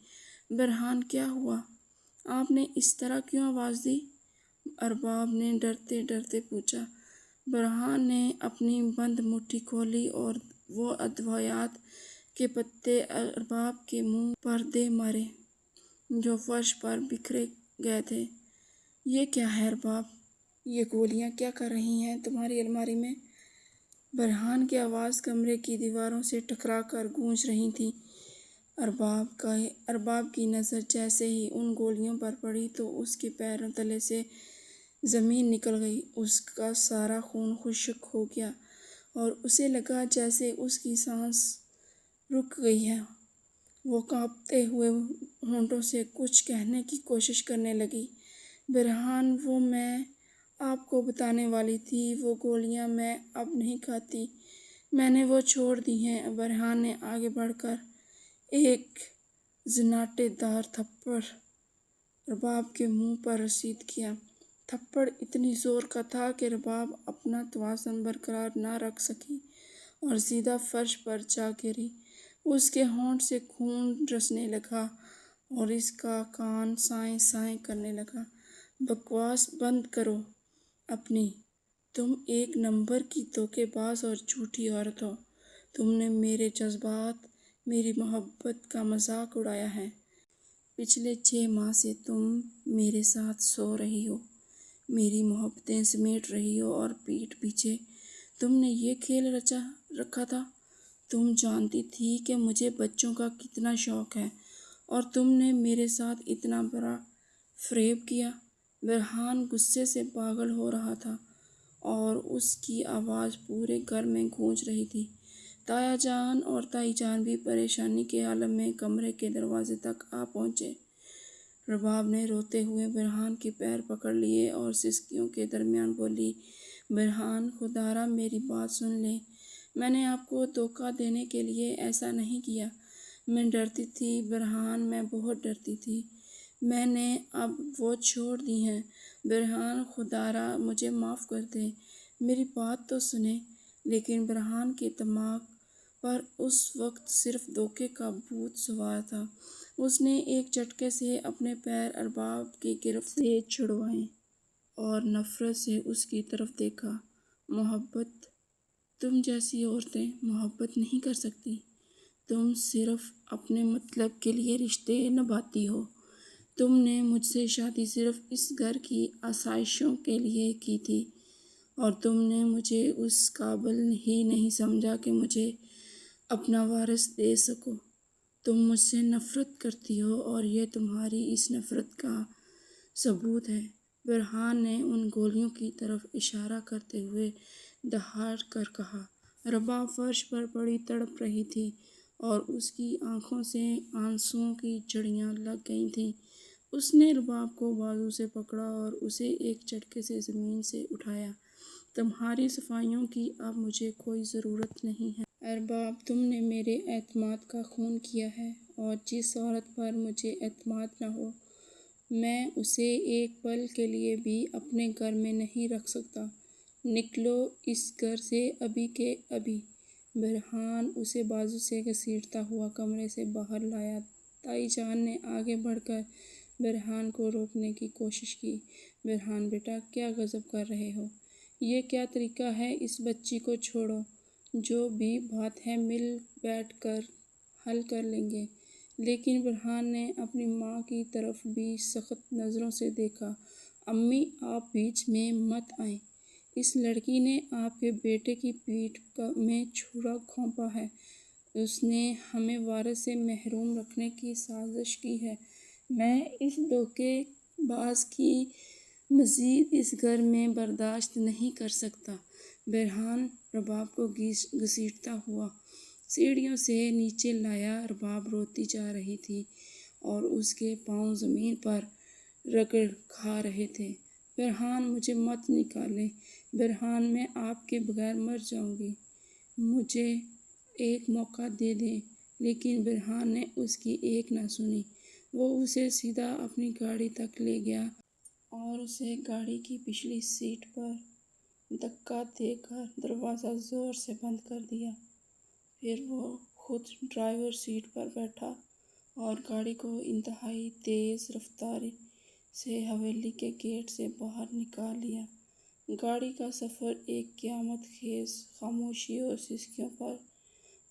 برہان، کیا ہوا؟ آپ نے اس طرح کیوں آواز دی؟ ارباب نے ڈرتے ڈرتے پوچھا۔ برہان نے اپنی بند مٹھی کھولی اور وہ ادویات کے پتے ارباب کے منہ پر دے مارے جو فرش پر بکھرے گئے تھے۔ یہ کیا ہے ارباب؟ یہ گولیاں کیا کر رہی ہیں تمہاری الماری میں؟ برہان کی آواز کمرے کی دیواروں سے ٹکرا کر گونج رہی تھی۔ ارباب کی نظر جیسے ہی ان گولیوں پر پڑی تو اس کے پیروں تلے سے زمین نکل گئی۔ اس کا سارا خون خشک ہو گیا، اور اسے لگا جیسے اس کی سانس رک گئی ہے۔ وہ کانپتے ہوئے ہونٹوں سے کچھ کہنے کی کوشش کرنے لگی۔ برہان، وہ میں آپ کو بتانے والی تھی، وہ گولیاں میں اب نہیں کھاتی، میں نے وہ چھوڑ دی ہیں۔ برہان نے آگے بڑھ کر ایک زناٹے دار تھپڑ رباب کے منہ پر رسید کیا۔ تھپڑ اتنی زور کا تھا کہ رباب اپنا توازن برقرار نہ رکھ سکی اور سیدھا فرش پر جا گری۔ اس کے ہونٹ سے خون رسنے لگا اور اس کا کان سائیں سائیں کرنے لگا۔ بکواس بند کرو اپنی، تم ایک نمبر کی دھوکے باز اور جھوٹی عورت ہو۔ تم نے میرے جذبات، میری محبت کا مذاق اڑایا ہے۔ پچھلے 6 ماہ سے تم میرے ساتھ سو رہی ہو، میری محبتیں سمیٹ رہی ہو اور پیٹھ پیچھے تم نے یہ کھیل رچا رکھا تھا۔ تم جانتی تھی کہ مجھے بچوں کا کتنا شوق ہے اور تم نے میرے ساتھ اتنا بڑا فریب کیا۔ برہان غصے سے پاگل ہو رہا تھا اور اس کی آواز پورے گھر میں گونج رہی تھی۔ تایا جان اور تائی جان بھی پریشانی کے عالم میں کمرے کے دروازے تک آ پہنچے۔ رباب نے روتے ہوئے برہان کے پیر پکڑ لیے اور سسکیوں کے درمیان بولی، برہان، خدارا میری بات سن لے۔ میں نے آپ کو دھوکہ دینے کے لیے ایسا نہیں کیا۔ میں ڈرتی تھی برہان، میں بہت ڈرتی تھی۔ میں نے اب وہ چھوڑ دی ہیں۔ برہان، خدارا مجھے معاف کر دے، میری بات تو سنیں۔ لیکن برہان کے دماغ پر اس وقت صرف دھوکے کا بھوت سوار تھا۔ اس نے ایک جھٹکے سے اپنے پیر ارباب کی گرفت سے چھڑوائے اور نفرت سے اس کی طرف دیکھا۔ محبت، تم جیسی عورتیں محبت نہیں کر سکتی۔ تم صرف اپنے مطلب کے لیے رشتے نبھاتی ہو۔ تم نے مجھ سے شادی صرف اس گھر کی آسائشوں کے لیے کی تھی اور تم نے مجھے اس قابل ہی نہیں سمجھا کہ مجھے اپنا وارث دے سکو۔ تم مجھ سے نفرت کرتی ہو اور یہ تمہاری اس نفرت کا ثبوت ہے۔ برہان نے ان گولیوں کی طرف اشارہ کرتے ہوئے دہاڑ کر کہا۔ رباب فرش پر پڑی تڑپ رہی تھی اور اس کی آنکھوں سے آنسوؤں کی جھڑیاں لگ گئی تھیں۔ اس نے رباب کو بازو سے پکڑا اور اسے ایک جھٹکے سے زمین سے اٹھایا۔ تمہاری صفائیوں کی اب مجھے کوئی ضرورت نہیں ہے۔ ارباب، تم نے میرے اعتماد کا خون کیا ہے اور جس عورت پر مجھے اعتماد نہ ہو، میں اسے ایک پل کے لیے بھی اپنے گھر میں نہیں رکھ سکتا۔ نکلو اس گھر سے ابھی کے ابھی۔ برہان اسے بازو سے گھسیٹتا ہوا کمرے سے باہر لایا۔ تائی جان نے آگے بڑھ کر برہان کو روکنے کی کوشش کی۔ برہان بیٹا، کیا غضب کر رہے ہو؟ یہ کیا طریقہ ہے؟ اس بچی کو چھوڑو۔ جو بھی بات ہے مل بیٹھ کر حل کر لیں گے۔ لیکن برہان نے اپنی ماں کی طرف بھی سخت نظروں سے دیکھا۔ امی، آپ بیچ میں مت آئیں۔ اس لڑکی نے آپ کے بیٹے کی پیٹھ میں چھرا گھونپا ہے۔ اس نے ہمیں وارث سے محروم رکھنے کی سازش کی ہے۔ میں اس دھوکے باز کی مزید اس گھر میں برداشت نہیں کر سکتا۔ برہان رباب کو گھسیٹتا ہوا سیڑھیوں سے نیچے لایا۔ رباب روتی جا رہی تھی اور اس کے پاؤں زمین پر رگڑ کھا رہے تھے۔ برہان، مجھے مت نکالیں۔ برہان، میں آپ کے بغیر مر جاؤں گی۔ مجھے ایک موقع دے دیں۔ لیکن برہان نے اس کی ایک نہ سنی۔ وہ اسے سیدھا اپنی گاڑی تک لے گیا اور اسے گاڑی کی پچھلی سیٹ پر دھکا دے کر دروازہ زور سے بند کر دیا۔ پھر وہ خود ڈرائیور سیٹ پر بیٹھا اور گاڑی کو انتہائی تیز رفتاری سے حویلی کے گیٹ سے باہر نکال لیا۔ گاڑی کا سفر ایک قیامت خیز خاموشی اور سسکیوں پر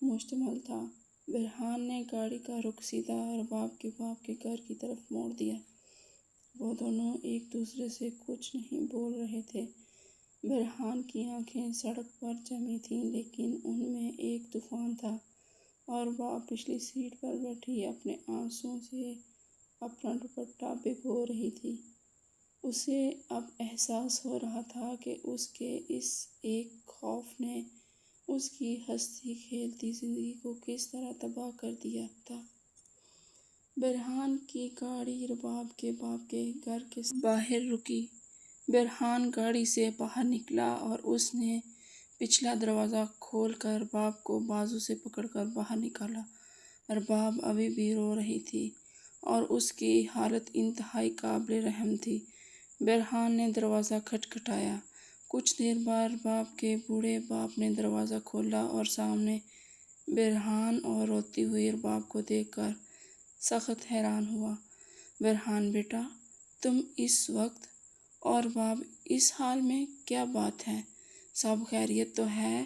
مشتمل تھا۔ برہان نے گاڑی کا رخ سیدھا ارباب کے باپ کے گھر کی طرف موڑ دیا۔ وہ دونوں ایک دوسرے سے کچھ نہیں بول رہے تھے۔ برہان کی آنکھیں سڑک پر جمی تھیں لیکن ان میں ایک طوفان تھا۔ اور باپ پچھلی سیٹ پر بیٹھی اپنے آنسوؤں سے اپنا دوپٹہ بھگو رہی تھی۔ اسے اب احساس ہو رہا تھا کہ اس کے اس ایک خوف نے اس کی ہنستی کھیلتی زندگی کو کس طرح تباہ کر دیا تھا۔ برہان کی گاڑی رباب کے باپ کے گھر کے باہر رکی۔ برہان گاڑی سے باہر نکلا اور اس نے پچھلا دروازہ کھول کر رباب کو بازو سے پکڑ کر باہر نکالا۔ ارباب ابھی بھی رو رہی تھی اور اس کی حالت انتہائی قابل رحم تھی۔ برہان نے دروازہ کھٹکھٹایا۔ کچھ دیر بعد ارباب کے بوڑھے باپ نے دروازہ کھولا اور سامنے برہان اور روتی ہوئی ارباب کو دیکھ کر سخت حیران ہوا۔ برہان بیٹا، تم اس وقت اور باپ اس حال میں، کیا بات ہے؟ سب خیریت تو ہے؟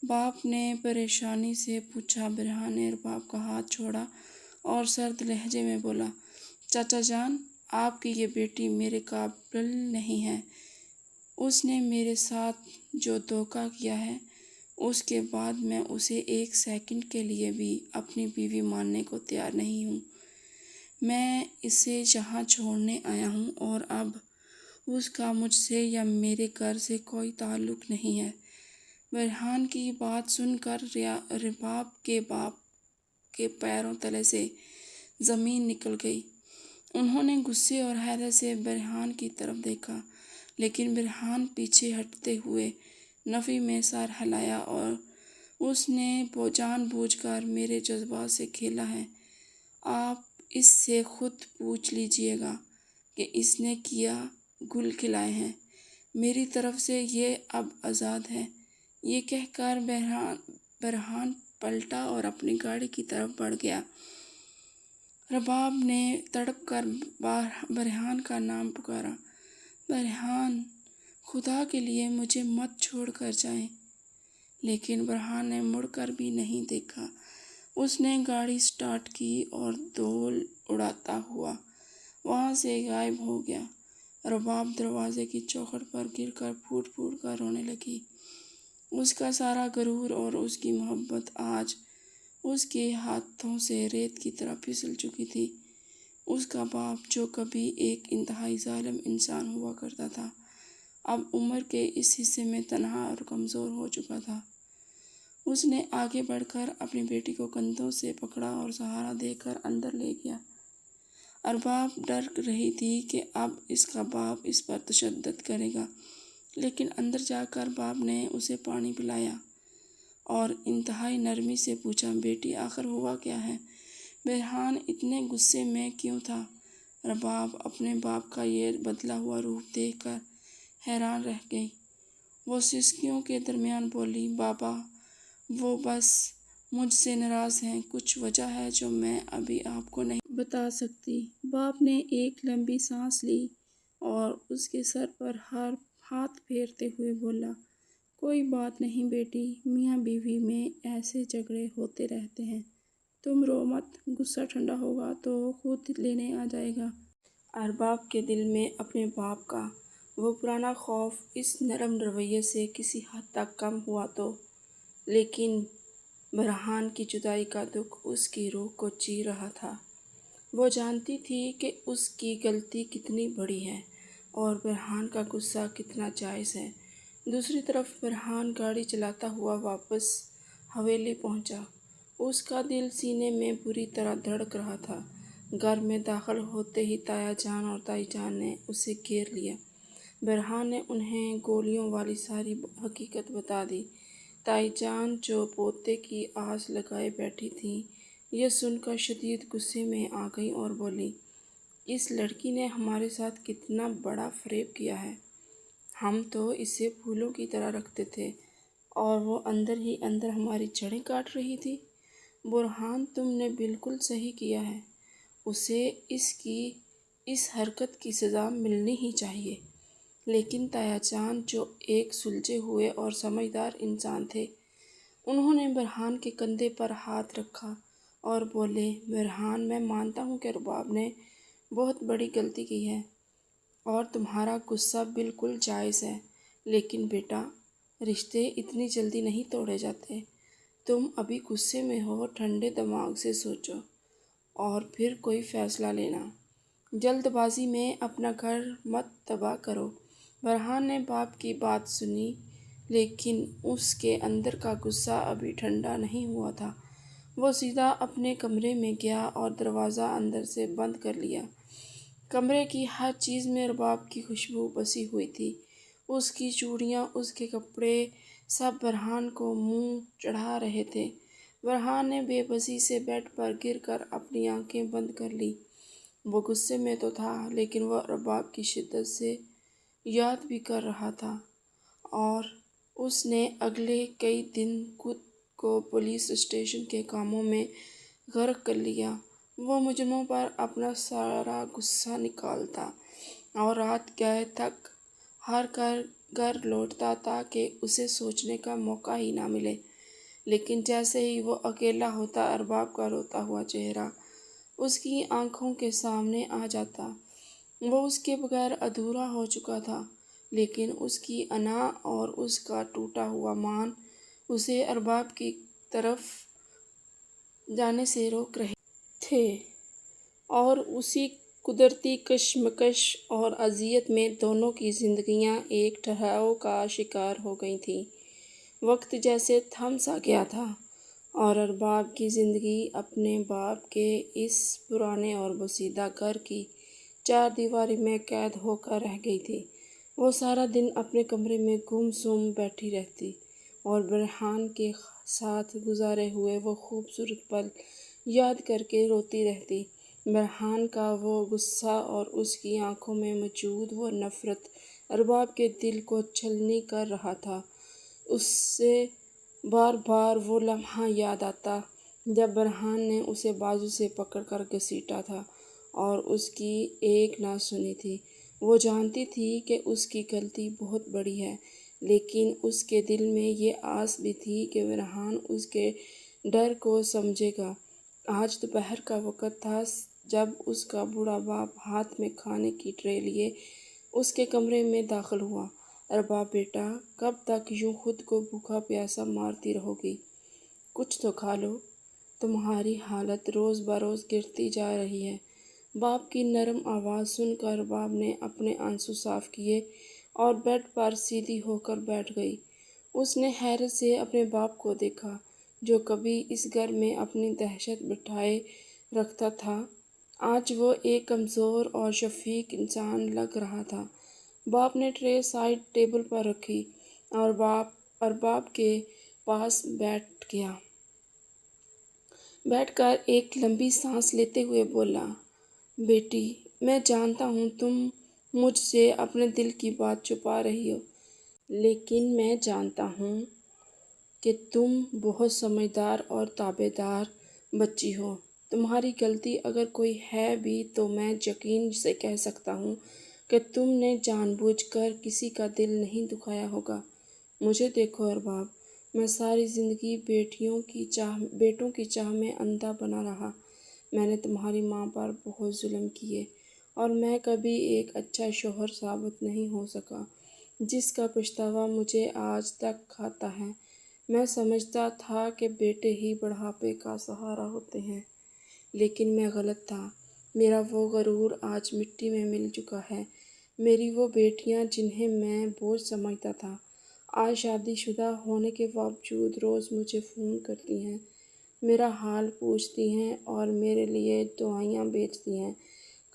باپ نے پریشانی سے پوچھا۔ برہان نے ارباب کا ہاتھ چھوڑا اور سرد لہجے میں بولا، چاچا جان، آپ کی یہ بیٹی میرے قابل نہیں ہے۔ اس نے میرے ساتھ جو دھوکہ کیا ہے، اس کے بعد میں اسے ایک سیکنڈ کے لیے بھی اپنی بیوی ماننے کو تیار نہیں ہوں۔ میں اسے یہاں چھوڑنے آیا ہوں اور اب اس کا مجھ سے یا میرے گھر سے کوئی تعلق نہیں ہے۔ برہان کی بات سن کر ارباب کے باپ کے پیروں تلے سے زمین نکل گئی۔ انہوں نے غصے اور حیرت سے برہان کی طرف دیکھا، لیکن برہان پیچھے ہٹتے ہوئے نفی میں سر ہلایا اور اس نے جان بوجھ کر میرے جذبات سے کھیلا ہے۔ آپ اس سے خود پوچھ لیجئے گا کہ اس نے کیا گل کھلائے ہیں۔ میری طرف سے یہ اب آزاد ہے۔ یہ کہہ کر برہان پلٹا اور اپنی گاڑی کی طرف بڑھ گیا۔ ارباب نے تڑپ کر برہان کا نام پکارا، برہان، خدا کے لیے مجھے مت چھوڑ کر جائیں۔ لیکن برہان نے مڑ کر بھی نہیں دیکھا۔ اس نے گاڑی سٹارٹ کی اور دھول اڑاتا ہوا وہاں سے غائب ہو گیا۔ ارباب دروازے کی چوکھٹ پر گر کر پھوٹ پھوٹ کر رونے لگی۔ اس کا سارا غرور اور اس کی محبت آج اس کے ہاتھوں سے ریت کی طرح پھسل چکی تھی۔ اس کا باپ، جو کبھی ایک انتہائی ظالم انسان ہوا کرتا تھا، اب عمر کے اس حصے میں تنہا اور کمزور ہو چکا تھا۔ اس نے آگے بڑھ کر اپنی بیٹی کو کندھوں سے پکڑا اور سہارا دے کر اندر لے گیا۔ ارباب ڈر رہی تھی کہ اب اس کا باپ اس پر تشدد کرے گا، لیکن اندر جا کر باپ نے اسے پانی پلایا اور انتہائی نرمی سے پوچھا، بیٹی آخر ہوا کیا ہے؟ برہان اتنے غصے میں کیوں تھا؟ ارباب اپنے باپ کا یہ بدلا ہوا روپ دیکھ کر حیران رہ گئی۔ وہ سسکیوں کے درمیان بولی، بابا، وہ بس مجھ سے ناراض ہیں۔ کچھ وجہ ہے جو میں ابھی آپ کو نہیں بتا سکتی۔ باپ نے ایک لمبی سانس لی اور اس کے سر پر ہاتھ پھیرتے ہوئے بولا، کوئی بات نہیں بیٹی، میاں بیوی میں ایسے جھگڑے ہوتے رہتے ہیں، تم رو مت، غصہ ٹھنڈا ہوگا تو خود لینے آ جائے گا۔ ارباب کے دل میں اپنے باپ کا وہ پرانا خوف اس نرم رویے سے کسی حد تک کم ہوا تو، لیکن برہان کی جدائی کا دکھ اس کی روح کو چیر رہا تھا۔ وہ جانتی تھی کہ اس کی غلطی کتنی بڑی ہے اور برہان کا غصہ کتنا جائز ہے۔ دوسری طرف برہان گاڑی چلاتا ہوا واپس حویلی پہنچا۔ اس کا دل سینے میں بری طرح دھڑک رہا تھا۔ گھر میں داخل ہوتے ہی تایا جان اور تائی جان نے اسے گھیر لیا۔ برہان نے انہیں گولیوں والی ساری حقیقت بتا دی۔ تائی جان، جو پوتے کی آس لگائے بیٹھی تھیں، یہ سن کر شدید غصے میں آ گئیں اور بولی، اس لڑکی نے ہمارے ساتھ کتنا بڑا فریب کیا ہے۔ ہم تو اسے پھولوں کی طرح رکھتے تھے اور وہ اندر ہی اندر ہماری جڑیں کاٹ رہی تھی۔ برہان، تم نے بالکل صحیح کیا ہے، اسے اس کی اس حرکت کی سزا ملنی ہی چاہیے۔ لیکن تایا جان، جو ایک سلجھے ہوئے اور سمجھدار انسان تھے، انہوں نے برہان کے کندھے پر ہاتھ رکھا اور بولے، برہان، میں مانتا ہوں کہ ارباب نے بہت بڑی غلطی کی ہے اور تمہارا غصہ بالکل جائز ہے، لیکن بیٹا، رشتے اتنی جلدی نہیں توڑے جاتے۔ تم ابھی غصے میں ہو، ٹھنڈے دماغ سے سوچو اور پھر کوئی فیصلہ لینا۔ جلد بازی میں اپنا گھر مت تباہ کرو۔ برہان نے باپ کی بات سنی، لیکن اس کے اندر کا غصہ ابھی ٹھنڈا نہیں ہوا تھا۔ وہ سیدھا اپنے کمرے میں گیا اور دروازہ اندر سے بند کر لیا۔ کمرے کی ہر چیز میں ارباب کی خوشبو بسی ہوئی تھی۔ اس کی چوڑیاں، اس کے کپڑے، سب برہان کو منہ چڑھا رہے تھے۔ برہان نے بے بسی سے بیڈ پر گر کر اپنی آنکھیں بند کر لی۔ وہ غصے میں تو تھا لیکن وہ ارباب کی شدت سے یاد بھی کر رہا تھا، اور اس نے اگلے کئی دن خود کو پولیس اسٹیشن کے کاموں میں غرق کر لیا۔ وہ مجرموں پر اپنا سارا غصہ نکالتا اور رات گئے تک ہار کر گھر لوٹتا تاکہ اسے سوچنے کا موقع ہی نہ ملے۔ لیکن جیسے ہی وہ اکیلا ہوتا، ارباب کا روتا ہوا چہرہ اس کی آنکھوں کے سامنے آ جاتا۔ وہ اس کے بغیر ادھورا ہو چکا تھا، لیکن اس کی انا اور اس کا ٹوٹا ہوا مان اسے ارباب کی طرف جانے سے روک رہے تھے، اور اسی قدرتی کشمکش اور اذیت میں دونوں کی زندگیاں ایک ٹھہراؤ کا شکار ہو گئی تھیں۔ وقت جیسے تھم سا گیا تھا، اور ارباب کی زندگی اپنے باپ کے اس پرانے اور بوسیدہ گھر کی چار دیواری میں قید ہو کر رہ گئی تھی۔ وہ سارا دن اپنے کمرے میں گم سم بیٹھی رہتی اور برہان کے ساتھ گزارے ہوئے وہ خوبصورت پل یاد کر کے روتی رہتی۔ برہان کا وہ غصہ اور اس کی آنکھوں میں موجود وہ نفرت ارباب کے دل کو چھلنی کر رہا تھا۔ اسے بار بار وہ لمحہ یاد آتا جب برہان نے اسے بازو سے پکڑ کر گھسیٹا تھا اور اس کی ایک نہ سنی تھی۔ وہ جانتی تھی کہ اس کی غلطی بہت بڑی ہے، لیکن اس کے دل میں یہ آس بھی تھی کہ برہان اس کے ڈر کو سمجھے گا۔ آج دوپہر کا وقت تھا جب اس کا بوڑھا باپ ہاتھ میں کھانے کی ٹرے لیے اس کے کمرے میں داخل ہوا۔ ارباب بیٹا، کب تک یوں خود کو بھوکا پیاسا مارتی رہو گی؟ کچھ تو کھا لو، تمہاری حالت روز بروز گرتی جا رہی ہے۔ باپ کی نرم آواز سن کر ارباب نے اپنے آنسو صاف کیے اور بیڈ پر سیدھی ہو کر بیٹھ گئی۔ اس نے حیرت سے اپنے باپ کو دیکھا، جو کبھی اس گھر میں اپنی دہشت بٹھائے رکھتا تھا، آج وہ ایک کمزور اور شفیق انسان لگ رہا تھا۔ باپ نے ٹرے سائیڈ ٹیبل پر رکھی اور ارباب کے پاس بیٹھ گیا۔ بیٹھ کر ایک لمبی سانس لیتے ہوئے بولا، بیٹی، میں جانتا ہوں تم مجھ سے اپنے دل کی بات چھپا رہی ہو، لیکن میں جانتا ہوں کہ تم بہت سمجھدار اور تابعدار بچی ہو۔ تمہاری غلطی اگر کوئی ہے بھی تو میں یقین سے کہہ سکتا ہوں کہ تم نے جان بوجھ کر کسی کا دل نہیں دکھایا ہوگا۔ مجھے دیکھو ارباب، میں ساری زندگی بیٹوں کی چاہ میں اندھا بنا رہا۔ میں نے تمہاری ماں پر بہت ظلم کیے اور میں کبھی ایک اچھا شوہر ثابت نہیں ہو سکا، جس کا پچھتاوا مجھے آج تک کھاتا ہے۔ میں سمجھتا تھا کہ بیٹے ہی بڑھاپے کا سہارا ہوتے ہیں، لیکن میں غلط تھا۔ میرا وہ غرور آج مٹی میں مل چکا ہے۔ میری وہ بیٹیاں جنہیں میں بوجھ سمجھتا تھا، آج شادی شدہ ہونے کے باوجود روز مجھے فون کرتی ہیں، میرا حال پوچھتی ہیں اور میرے لیے دعائیاں بھیجتی ہیں۔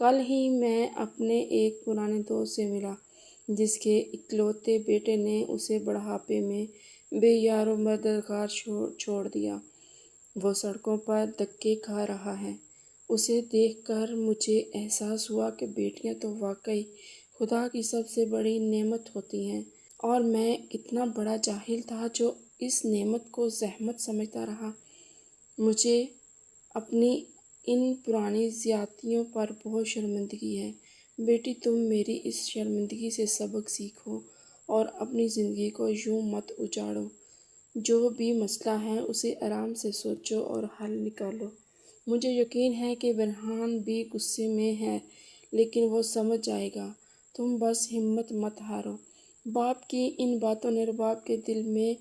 کل ہی میں اپنے ایک پرانے دوست سے ملا، جس کے اکلوتے بیٹے نے اسے بڑھاپے میں بے یار و مددگار چھوڑ دیا۔ وہ سڑکوں پر دھکے کھا رہا ہے۔ اسے دیکھ کر مجھے احساس ہوا کہ بیٹیاں تو واقعی خدا کی سب سے بڑی نعمت ہوتی ہیں، اور میں کتنا بڑا جاہل تھا جو اس نعمت کو زحمت سمجھتا رہا۔ مجھے اپنی ان پرانی زیادتیوں پر بہت شرمندگی ہے۔ بیٹی، تم میری اس شرمندگی سے سبق سیکھو اور اپنی زندگی کو یوں مت اجاڑو۔ جو بھی مسئلہ ہے اسے آرام سے سوچو اور حل نکالو۔ مجھے یقین ہے کہ برہان بھی غصے میں ہے، لیکن وہ سمجھ جائے گا۔ تم بس ہمت مت ہارو۔ باپ کی ان باتوں نے ارباب کے دل میں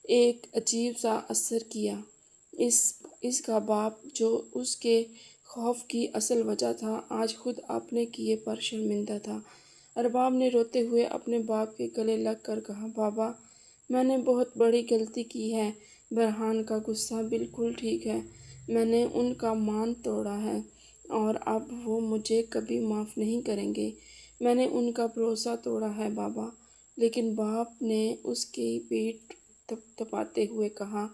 ایک عجیب سا اثر کیا۔ اس کا باپ، جو اس کے خوف کی اصل وجہ تھا، آج خود اپنے کیے پر شرمندہ تھا۔ ارباب نے روتے ہوئے اپنے باپ کے گلے لگ کر کہا، بابا، میں نے بہت بڑی غلطی کی ہے۔ برہان کا غصہ بالکل ٹھیک ہے۔ میں نے ان کا مان توڑا ہے اور اب وہ مجھے کبھی معاف نہیں کریں گے۔ میں نے ان کا بھروسہ توڑا ہے بابا۔ لیکن باپ نے اس کی پیٹھ تھپتھپاتے ہوئے کہا،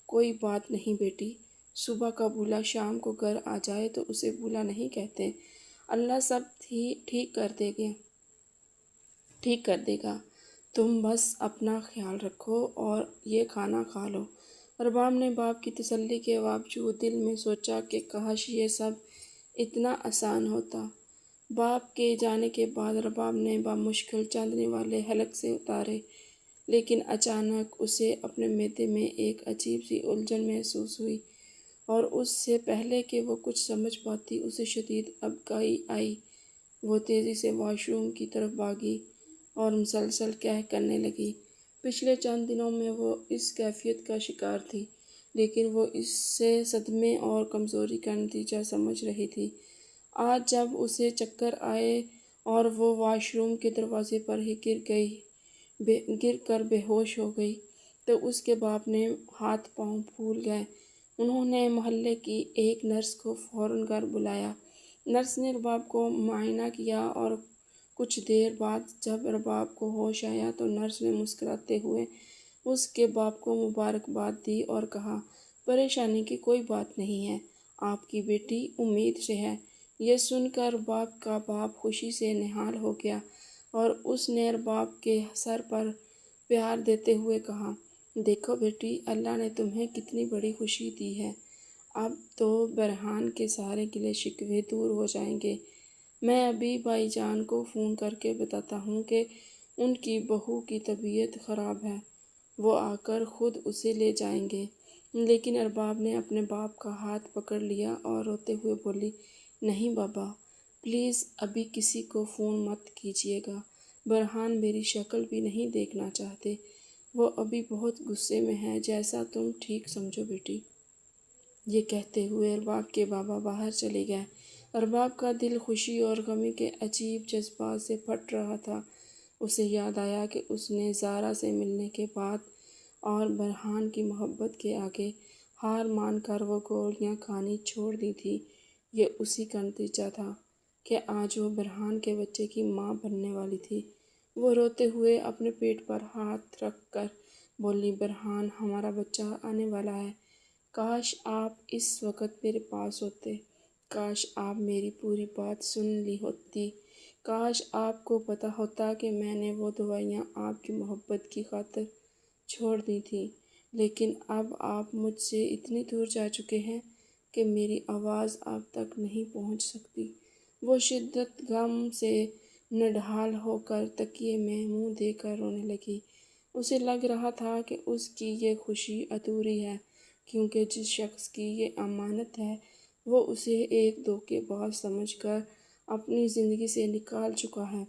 کوئی بات نہیں بیٹی، صبح کا بھولا شام کو گھر آ جائے تو اسے بھولا نہیں کہتے۔ اللہ سب ٹھیک کر دے گا، تم بس اپنا خیال رکھو اور یہ کھانا کھا لو۔ ارباب نے باپ کی تسلی کے باوجود دل میں سوچا کہ کاش یہ سب اتنا آسان ہوتا۔ باپ کے جانے کے بعد ارباب نے بامشکل چاندنی والے حلق سے اتارے، لیکن اچانک اسے اپنے معدے میں ایک عجیب سی الجھن محسوس ہوئی، اور اس سے پہلے کہ وہ کچھ سمجھ پاتی اسے شدید ابکائی آئی۔ وہ تیزی سے واش روم کی طرف بھاگی اور مسلسل کرنے لگی۔ پچھلے چند دنوں میں وہ اس کیفیت کا شکار تھی، لیکن وہ اسے صدمے اور کمزوری کا نتیجہ سمجھ رہی تھی۔ آج جب اسے چکر آئے اور وہ واش روم کے دروازے پر ہی گر کر بے ہوش ہو گئی تو اس کے باپ نے ہاتھ پاؤں پھول گئے۔ انہوں نے محلے کی ایک نرس کو فوراً گھر بلایا۔ نرس نے ارباب کو معائنہ کیا اور کچھ دیر بعد جب ارباب کو ہوش آیا تو نرس نے مسکراتے ہوئے اس کے باپ کو مبارکباد دی اور کہا، پریشانی کی کوئی بات نہیں ہے، آپ کی بیٹی امید سے ہے۔ یہ سن کر ارباب کا باپ خوشی سے نہال ہو گیا اور اس نے ارباب کے سر پر پیار دیتے ہوئے کہا، دیکھو بیٹی، اللہ نے تمہیں کتنی بڑی خوشی دی ہے۔ اب تو برہان کے سارے گلے شکوے دور ہو جائیں گے۔ میں ابھی بھائی جان کو فون کر کے بتاتا ہوں کہ ان کی بہو کی طبیعت خراب ہے، وہ آ کر خود اسے لے جائیں گے۔ لیکن ارباب نے اپنے باپ کا ہاتھ پکڑ لیا اور روتے ہوئے بولی، نہیں بابا، پلیز ابھی کسی کو فون مت کیجیے گا، برہان میری شکل بھی نہیں دیکھنا چاہتے، وہ ابھی بہت غصے میں ہے، جیسا تم ٹھیک سمجھو بیٹی۔ یہ کہتے ہوئے ارباب کے بابا باہر چلے گئے۔ ارباب کا دل خوشی اور غمی کے عجیب جذبات سے پھٹ رہا تھا۔ اسے یاد آیا کہ اس نے زارا سے ملنے کے بعد اور برہان کی محبت کے آگے ہار مان کر وہ گولیاں کھانی چھوڑ دی تھی۔ یہ اسی کا نتیجہ تھا کہ آج وہ برہان کے بچے کی ماں بننے والی تھی۔ وہ روتے ہوئے اپنے پیٹ پر ہاتھ رکھ کر بولی، برہان، ہمارا بچہ آنے والا ہے، کاش آپ اس وقت میرے پاس ہوتے، کاش آپ میری پوری بات سن لی ہوتی، کاش آپ کو پتہ ہوتا کہ میں نے وہ دوائیاں آپ کی محبت کی خاطر چھوڑ دی تھیں، لیکن اب آپ مجھ سے اتنی دور جا چکے ہیں کہ میری آواز آپ تک نہیں پہنچ سکتی۔ وہ شدت غم سے نڈھال ہو کر تکیے میں منہ دے کر رونے لگی۔ اسے لگ رہا تھا کہ اس کی یہ خوشی ادھوری ہے، کیونکہ جس شخص کی یہ امانت ہے وہ اسے ایک دھوکے باز سمجھ کر اپنی زندگی سے نکال چکا ہے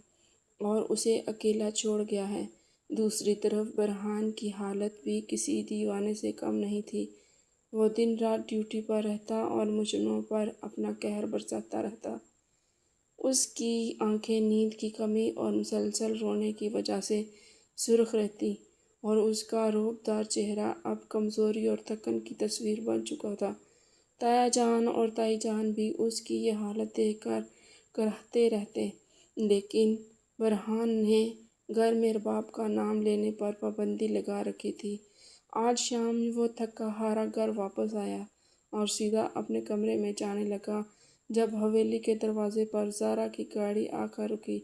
اور اسے اکیلا چھوڑ گیا ہے۔ دوسری طرف برہان کی حالت بھی کسی دیوانے سے کم نہیں تھی۔ وہ دن رات ڈیوٹی پر رہتا اور مجرموں پر اپنا قہر برساتا رہتا۔ اس کی آنکھیں نیند کی کمی اور مسلسل رونے کی وجہ سے سرخ رہتی اور اس کا روپ دار چہرہ اب کمزوری اور تھکن کی تصویر بن چکا تھا۔ تایا جان اور تائی جان بھی اس کی یہ حالت دیکھ کر کرہتے رہتے، لیکن برہان نے گھر میں ارباب کا نام لینے پر پابندی لگا رکھی تھی۔ آج شام وہ تھکا ہارا گھر واپس آیا اور سیدھا اپنے کمرے میں جانے لگا جب حویلی کے دروازے پر زارا کی گاڑی آ کر رکی۔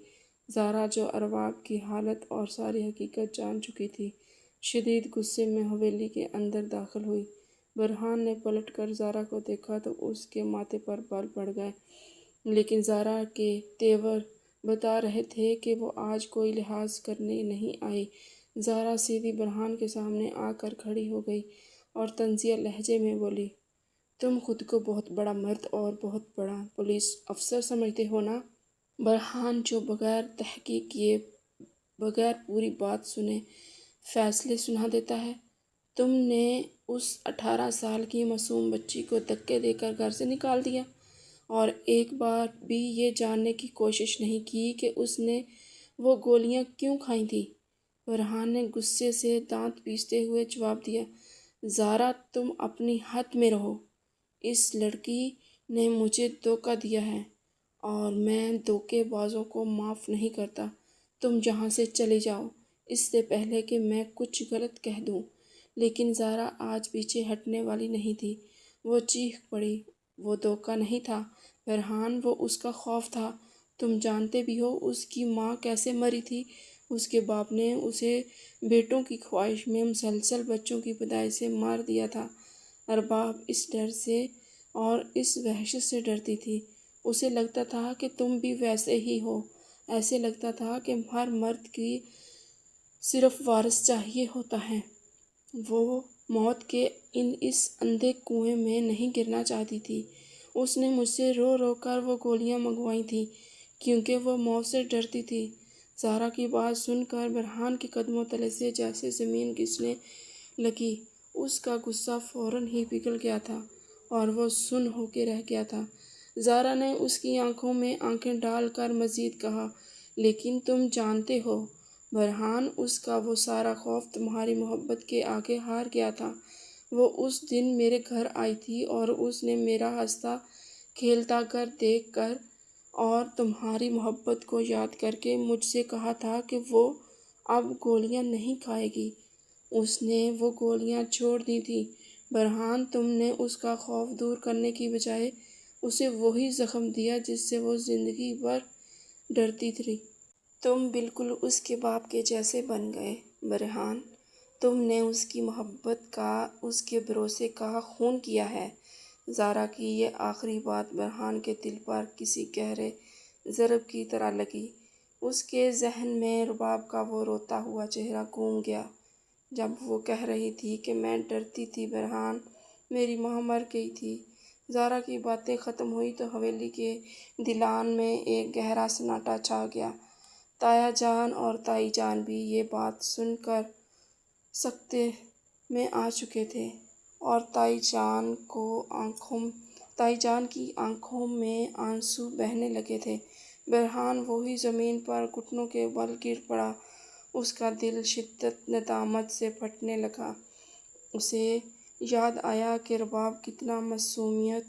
زارا، جو ارباب کی حالت اور ساری حقیقت جان چکی تھی، شدید غصے میں حویلی کے اندر داخل ہوئی۔ برہان نے پلٹ کر زارا کو دیکھا تو اس کے ماتھے پر بال پڑ گئے، لیکن زارا کے تیور بتا رہے تھے کہ وہ آج کوئی لحاظ کرنے نہیں آئی۔ زارا سیدھی برہان کے سامنے آ کر کھڑی ہو گئی اور طنزیہ لہجے میں بولی، تم خود کو بہت بڑا مرد اور بہت بڑا پولیس افسر سمجھتے ہو نا؟ برہان، جو بغیر تحقیق کیے، بغیر پوری بات سنے فیصلے سنا دیتا ہے، تم نے اس 18 سال کی معصوم بچی کو دھکے دے کر گھر سے نکال دیا اور ایک بار بھی یہ جاننے کی کوشش نہیں کی کہ اس نے وہ گولیاں کیوں کھائی تھیں۔ برہان نے غصے سے دانت پیستے ہوئے جواب دیا، زارا، تم اپنی حد میں رہو، اس لڑکی نے مجھے دھوکہ دیا ہے اور میں دھوکے بازوں کو معاف نہیں کرتا۔ تم یہاں سے چلے جاؤ اس سے پہلے کہ میں کچھ غلط کہہ دوں۔ لیکن زارا آج پیچھے ہٹنے والی نہیں تھی۔ وہ چیخ پڑی، وہ دھوکہ نہیں تھا فرحان، وہ اس کا خوف تھا۔ تم جانتے بھی ہو اس کی ماں کیسے مری تھی؟ اس کے باپ نے اسے بیٹوں کی خواہش میں مسلسل بچوں کی پیدائش سے مار دیا تھا۔ ارباب اس ڈر سے اور اس وحشت سے ڈرتی تھی۔ اسے لگتا تھا کہ تم بھی ویسے ہی ہو۔ ایسے لگتا تھا کہ ہر مرد کی صرف وارث چاہیے ہوتا ہے۔ وہ موت کے اس اندھے کنویں میں نہیں گرنا چاہتی تھی۔ اس نے مجھ سے رو رو کر وہ گولیاں منگوائی تھیں کیونکہ وہ موت سے ڈرتی تھی۔ زارا کی بات سن کر فرحان کے قدموں تلے سے جیسے زمین کھسنے لگی۔ اس کا غصہ فوراً ہی پگھل گیا تھا اور وہ سن ہو کے رہ گیا تھا۔ زارا نے اس کی آنکھوں میں آنکھیں ڈال کر مزید کہا، لیکن تم جانتے ہو فرحان، اس کا وہ سارا خوف تمہاری محبت کے آگے ہار گیا تھا۔ وہ اس دن میرے گھر آئی تھی اور اس نے میرا ہنستا کھیلتا گھر دیکھ کر اور تمہاری محبت کو یاد کر کے مجھ سے کہا تھا کہ وہ اب گولیاں نہیں کھائے گی۔ اس نے وہ گولیاں چھوڑ دی تھیں۔ فرحان، تم نے اس کا خوف دور کرنے کی بجائے اسے وہی زخم دیا جس سے وہ زندگی بھر ڈرتی تھی۔ تم بالکل اس کے باپ کے جیسے بن گئے فرحان۔ تم نے اس کی محبت کا، اس کے بھروسے کا خون کیا ہے۔ زارا کی یہ آخری بات فرحان کے دل پر کسی گہرے ضرب کی طرح لگی۔ اس کے ذہن میں رباب کا وہ روتا ہوا چہرہ گھوم گیا جب وہ کہہ رہی تھی کہ میں ڈرتی تھی فرحان، میری ماں مر گئی تھی۔ زارا کی باتیں ختم ہوئی تو حویلی کے دالان میں ایک گہرا سناٹا چھا گیا۔ تایا جان اور تائی جان بھی یہ بات سن کر سکتے میں آ چکے تھے اور تائی جان کی آنکھوں میں آنسو بہنے لگے تھے۔ فرحان وہی زمین پر گھٹنوں کے بل گر پڑا۔ اس کا دل شدید ندامت سے پھٹنے لگا۔ اسے یاد آیا کہ رباب کتنا معصومیت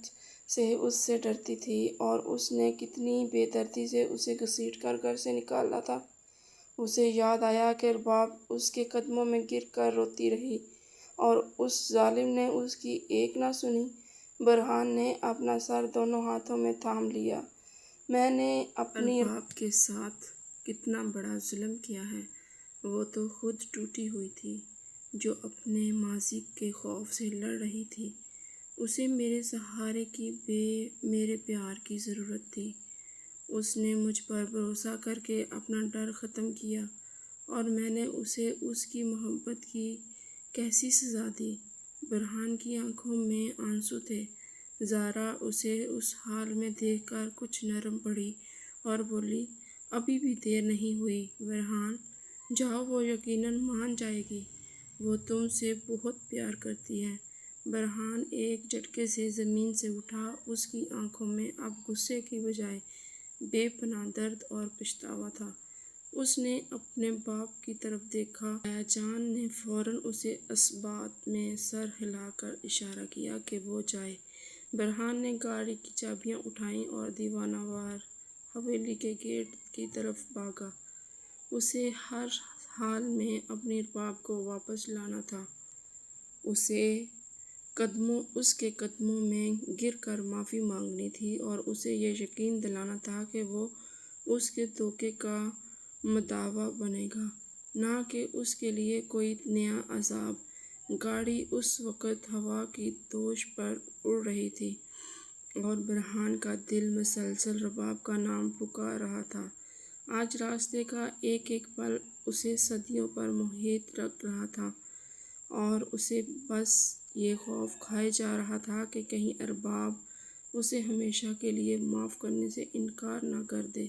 سے اس سے ڈرتی تھی اور اس نے کتنی بے دردی سے اسے گھسیٹ کر گھر سے نکالا تھا۔ اسے یاد آیا کہ رباب اس کے قدموں میں گر کر روتی رہی اور اس ظالم نے اس کی ایک نہ سنی۔ فرحان نے اپنا سر دونوں ہاتھوں میں تھام لیا۔ میں نے اپنی رباب کے ساتھ کتنا بڑا ظلم کیا ہے۔ وہ تو خود ٹوٹی ہوئی تھی جو اپنے ماضی کے خوف سے لڑ رہی تھی۔ اسے میرے سہارے کی میرے پیار کی ضرورت تھی۔ اس نے مجھ پر بھروسہ کر کے اپنا ڈر ختم کیا اور میں نے اسے اس کی محبت کی کیسی سزا دی۔ فرحان کی آنکھوں میں آنسو تھے۔ زارا اسے اس حال میں دیکھ کر کچھ نرم پڑی اور بولی، ابھی بھی دیر نہیں ہوئی فرحان، جاؤ، وہ یقیناً مان جائے گی۔ وہ تم سے بہت پیار کرتی ہے۔ فرحان ایک جھٹکے سے زمین سے اٹھا۔ اس کی آنکھوں میں اب غصے کی بجائے بے پناہ درد اور پچھتاوا تھا۔ اس نے اپنے باپ کی طرف دیکھا۔ تایا جان نے فوراً اسے اثبات میں سر ہلا کر اشارہ کیا کہ وہ جائے۔ فرحان نے گاڑی کی چابیاں اٹھائیں اور دیوانہ وار حویلی کے گیٹ کی طرف بھاگا۔ اسے ہر حال میں اپنی رباب کو واپس لانا تھا۔ اس کے قدموں میں گر کر معافی مانگنی تھی اور اسے یہ یقین دلانا تھا کہ وہ اس کے دھوکے کا مداوا بنے گا، نہ کہ اس کے لیے کوئی نیا عذاب۔ گاڑی اس وقت ہوا کی دوش پر اڑ رہی تھی اور فرحان کا دل مسلسل رباب کا نام پکار رہا تھا۔ آج راستے کا ایک ایک پل اسے صدیوں پر محیط رکھ رہا تھا اور اسے بس یہ خوف کھائے جا رہا تھا کہ کہیں ارباب اسے ہمیشہ کے لیے معاف کرنے سے انکار نہ کر دے۔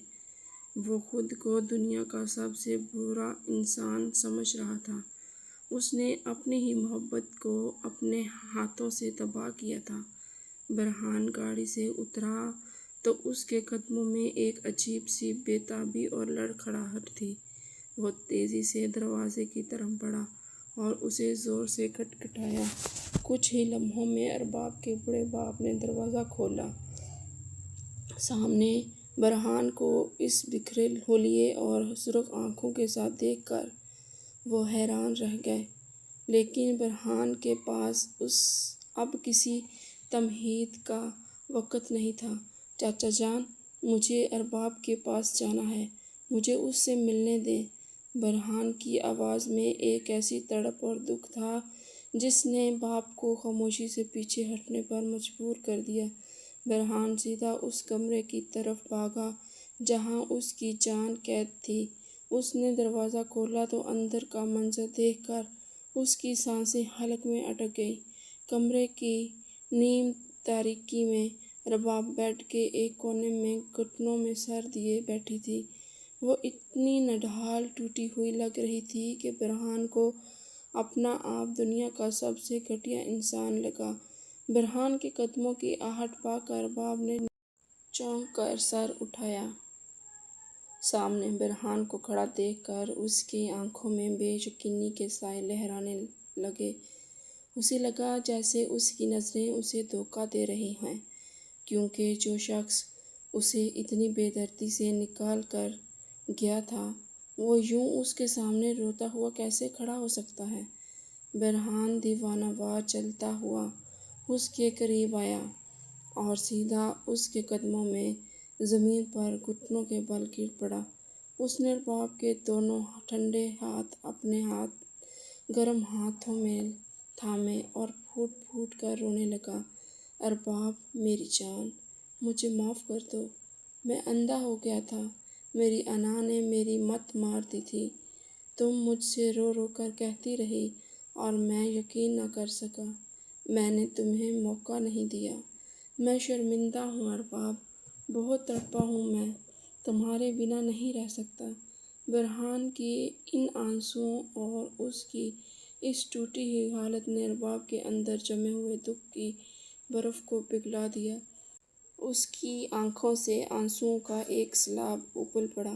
وہ خود کو دنیا کا سب سے برا انسان سمجھ رہا تھا۔ اس نے اپنی ہی محبت کو اپنے ہاتھوں سے تباہ کیا تھا۔ فرحان گاڑی سے اترا تو اس کے قدموں میں ایک عجیب سی بے تابی اور لڑکھڑاہٹ تھی۔ وہ تیزی سے دروازے کی طرف بڑھا اور اسے زور سے کھٹکھٹایا۔ کچھ ہی لمحوں میں ارباب کے بوڑھے باپ نے دروازہ کھولا۔ سامنے فرحان کو اس بکھرے حلیے اور سرخ آنکھوں کے ساتھ دیکھ کر وہ حیران رہ گئے۔ لیکن برہان کے پاس اب کسی تمہید کا وقت نہیں تھا۔ چاچا جان، مجھے ارباب کے پاس جانا ہے، مجھے اس سے ملنے دیں۔ برہان کی آواز میں ایک ایسی تڑپ اور دکھ تھا جس نے باپ کو خاموشی سے پیچھے ہٹنے پر مجبور کر دیا۔ برہان سیدھا اس کمرے کی طرف بھاگا جہاں اس کی جان قید تھی۔ اس نے دروازہ کھولا تو اندر کا منظر دیکھ کر اس کی سانسیں حلق میں اٹک گئیں۔ کمرے کی نیم تاریکی میں رباب بیڈ کے ایک کونے میں گھٹنوں میں سر دیے بیٹھی تھی۔ وہ اتنی نڈھال ٹوٹی ہوئی لگ رہی تھی کہ برہان کو اپنا آپ دنیا کا سب سے گھٹیا انسان لگا۔ برہان کے قدموں کی آہٹ پا کر رباب نے چونک کر سر اٹھایا۔ سامنے برہان کو کھڑا دیکھ کر اس کی آنکھوں میں بے یقینی کے سائے لہرانے لگے۔ اسے لگا جیسے اس کی نظریں اسے دھوکہ دے رہی ہیں، کیونکہ جو شخص اسے اتنی بے دردی سے نکال کر گیا تھا وہ یوں اس کے سامنے روتا ہوا کیسے کھڑا ہو سکتا ہے؟ برہان دیوانہ وار چلتا ہوا اس کے قریب آیا اور سیدھا اس کے قدموں میں زمین پر گھٹنوں کے بل گر پڑا۔ اس نے رباب کے دونوں ٹھنڈے ہاتھ اپنے گرم ہاتھوں میں تھامے اور پھوٹ پھوٹ کر رونے لگا۔ ارباب، میری جان، مجھے معاف کر دو۔ میں اندھا ہو گیا تھا، میری انا نے میری مت مار دی تھی۔ تم مجھ سے رو رو کر کہتی رہی اور میں یقین نہ کر سکا۔ میں نے تمہیں موقع نہیں دیا۔ میں شرمندہ ہوں ارباب، بہت تڑپا ہوں، میں تمہارے بنا نہیں رہ سکتا۔ برہان کی ان آنسوؤں اور اس کی اس ٹوٹی ہوئی حالت نے رباب کے اندر جمے ہوئے دکھ کی برف کو پگھلا دیا۔ اس کی آنکھوں سے آنسوؤں کا ایک سیلاب ابل پڑا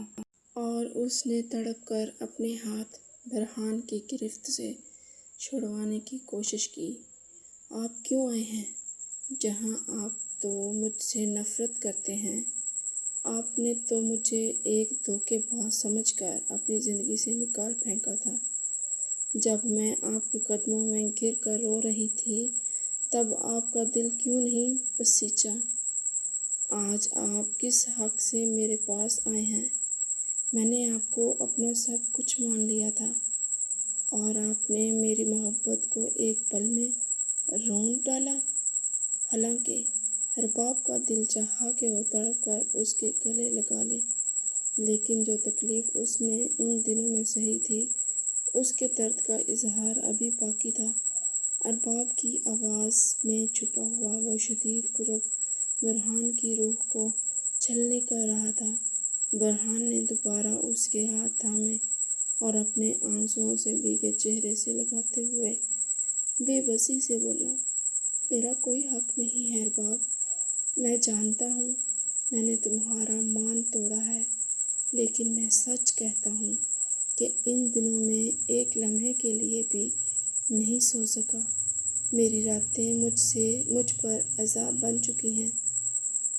اور اس نے تڑپ کر اپنے ہاتھ برہان کی گرفت سے چھڑوانے کی کوشش کی۔ آپ کیوں آئے ہیں؟ جہاں آپ تو مجھ سے نفرت کرتے ہیں۔ آپ نے تو مجھے ایک دھوکے باز سمجھ کر اپنی زندگی سے نکال پھینکا تھا۔ جب میں آپ کے قدموں میں گر کر رو رہی تھی تب آپ کا دل کیوں نہیں بسیجا؟ آج آپ کس حق سے میرے پاس آئے ہیں؟ میں نے آپ کو اپنا سب کچھ مان لیا تھا اور آپ نے میری محبت کو ایک پل میں رونٹ ڈالا۔ حالانکہ ارباب کا دل چاہا کہ وہ تڑپ کر اس کے گلے لگا لے، لیکن جو تکلیف اس نے ان دنوں میں سہی تھی اس کے درد کا اظہار ابھی باقی تھا۔ ارباب کی آواز میں چھپا ہوا وہ شدید کرب برہان کی روح کو چھلنی کر رہا تھا۔ برہان نے دوبارہ اس کے ہاتھ تھامے اور اپنے آنسوؤں سے بھیگے چہرے سے لگاتے ہوئے بے بسی سے بولا، میرا کوئی حق نہیں ہے ارباب، میں جانتا ہوں میں نے تمہارا مان توڑا ہے، لیکن میں سچ کہتا ہوں کہ ان دنوں میں ایک لمحے کے لیے بھی نہیں سو سکا۔ میری راتیں مجھ پر عذاب بن چکی ہیں۔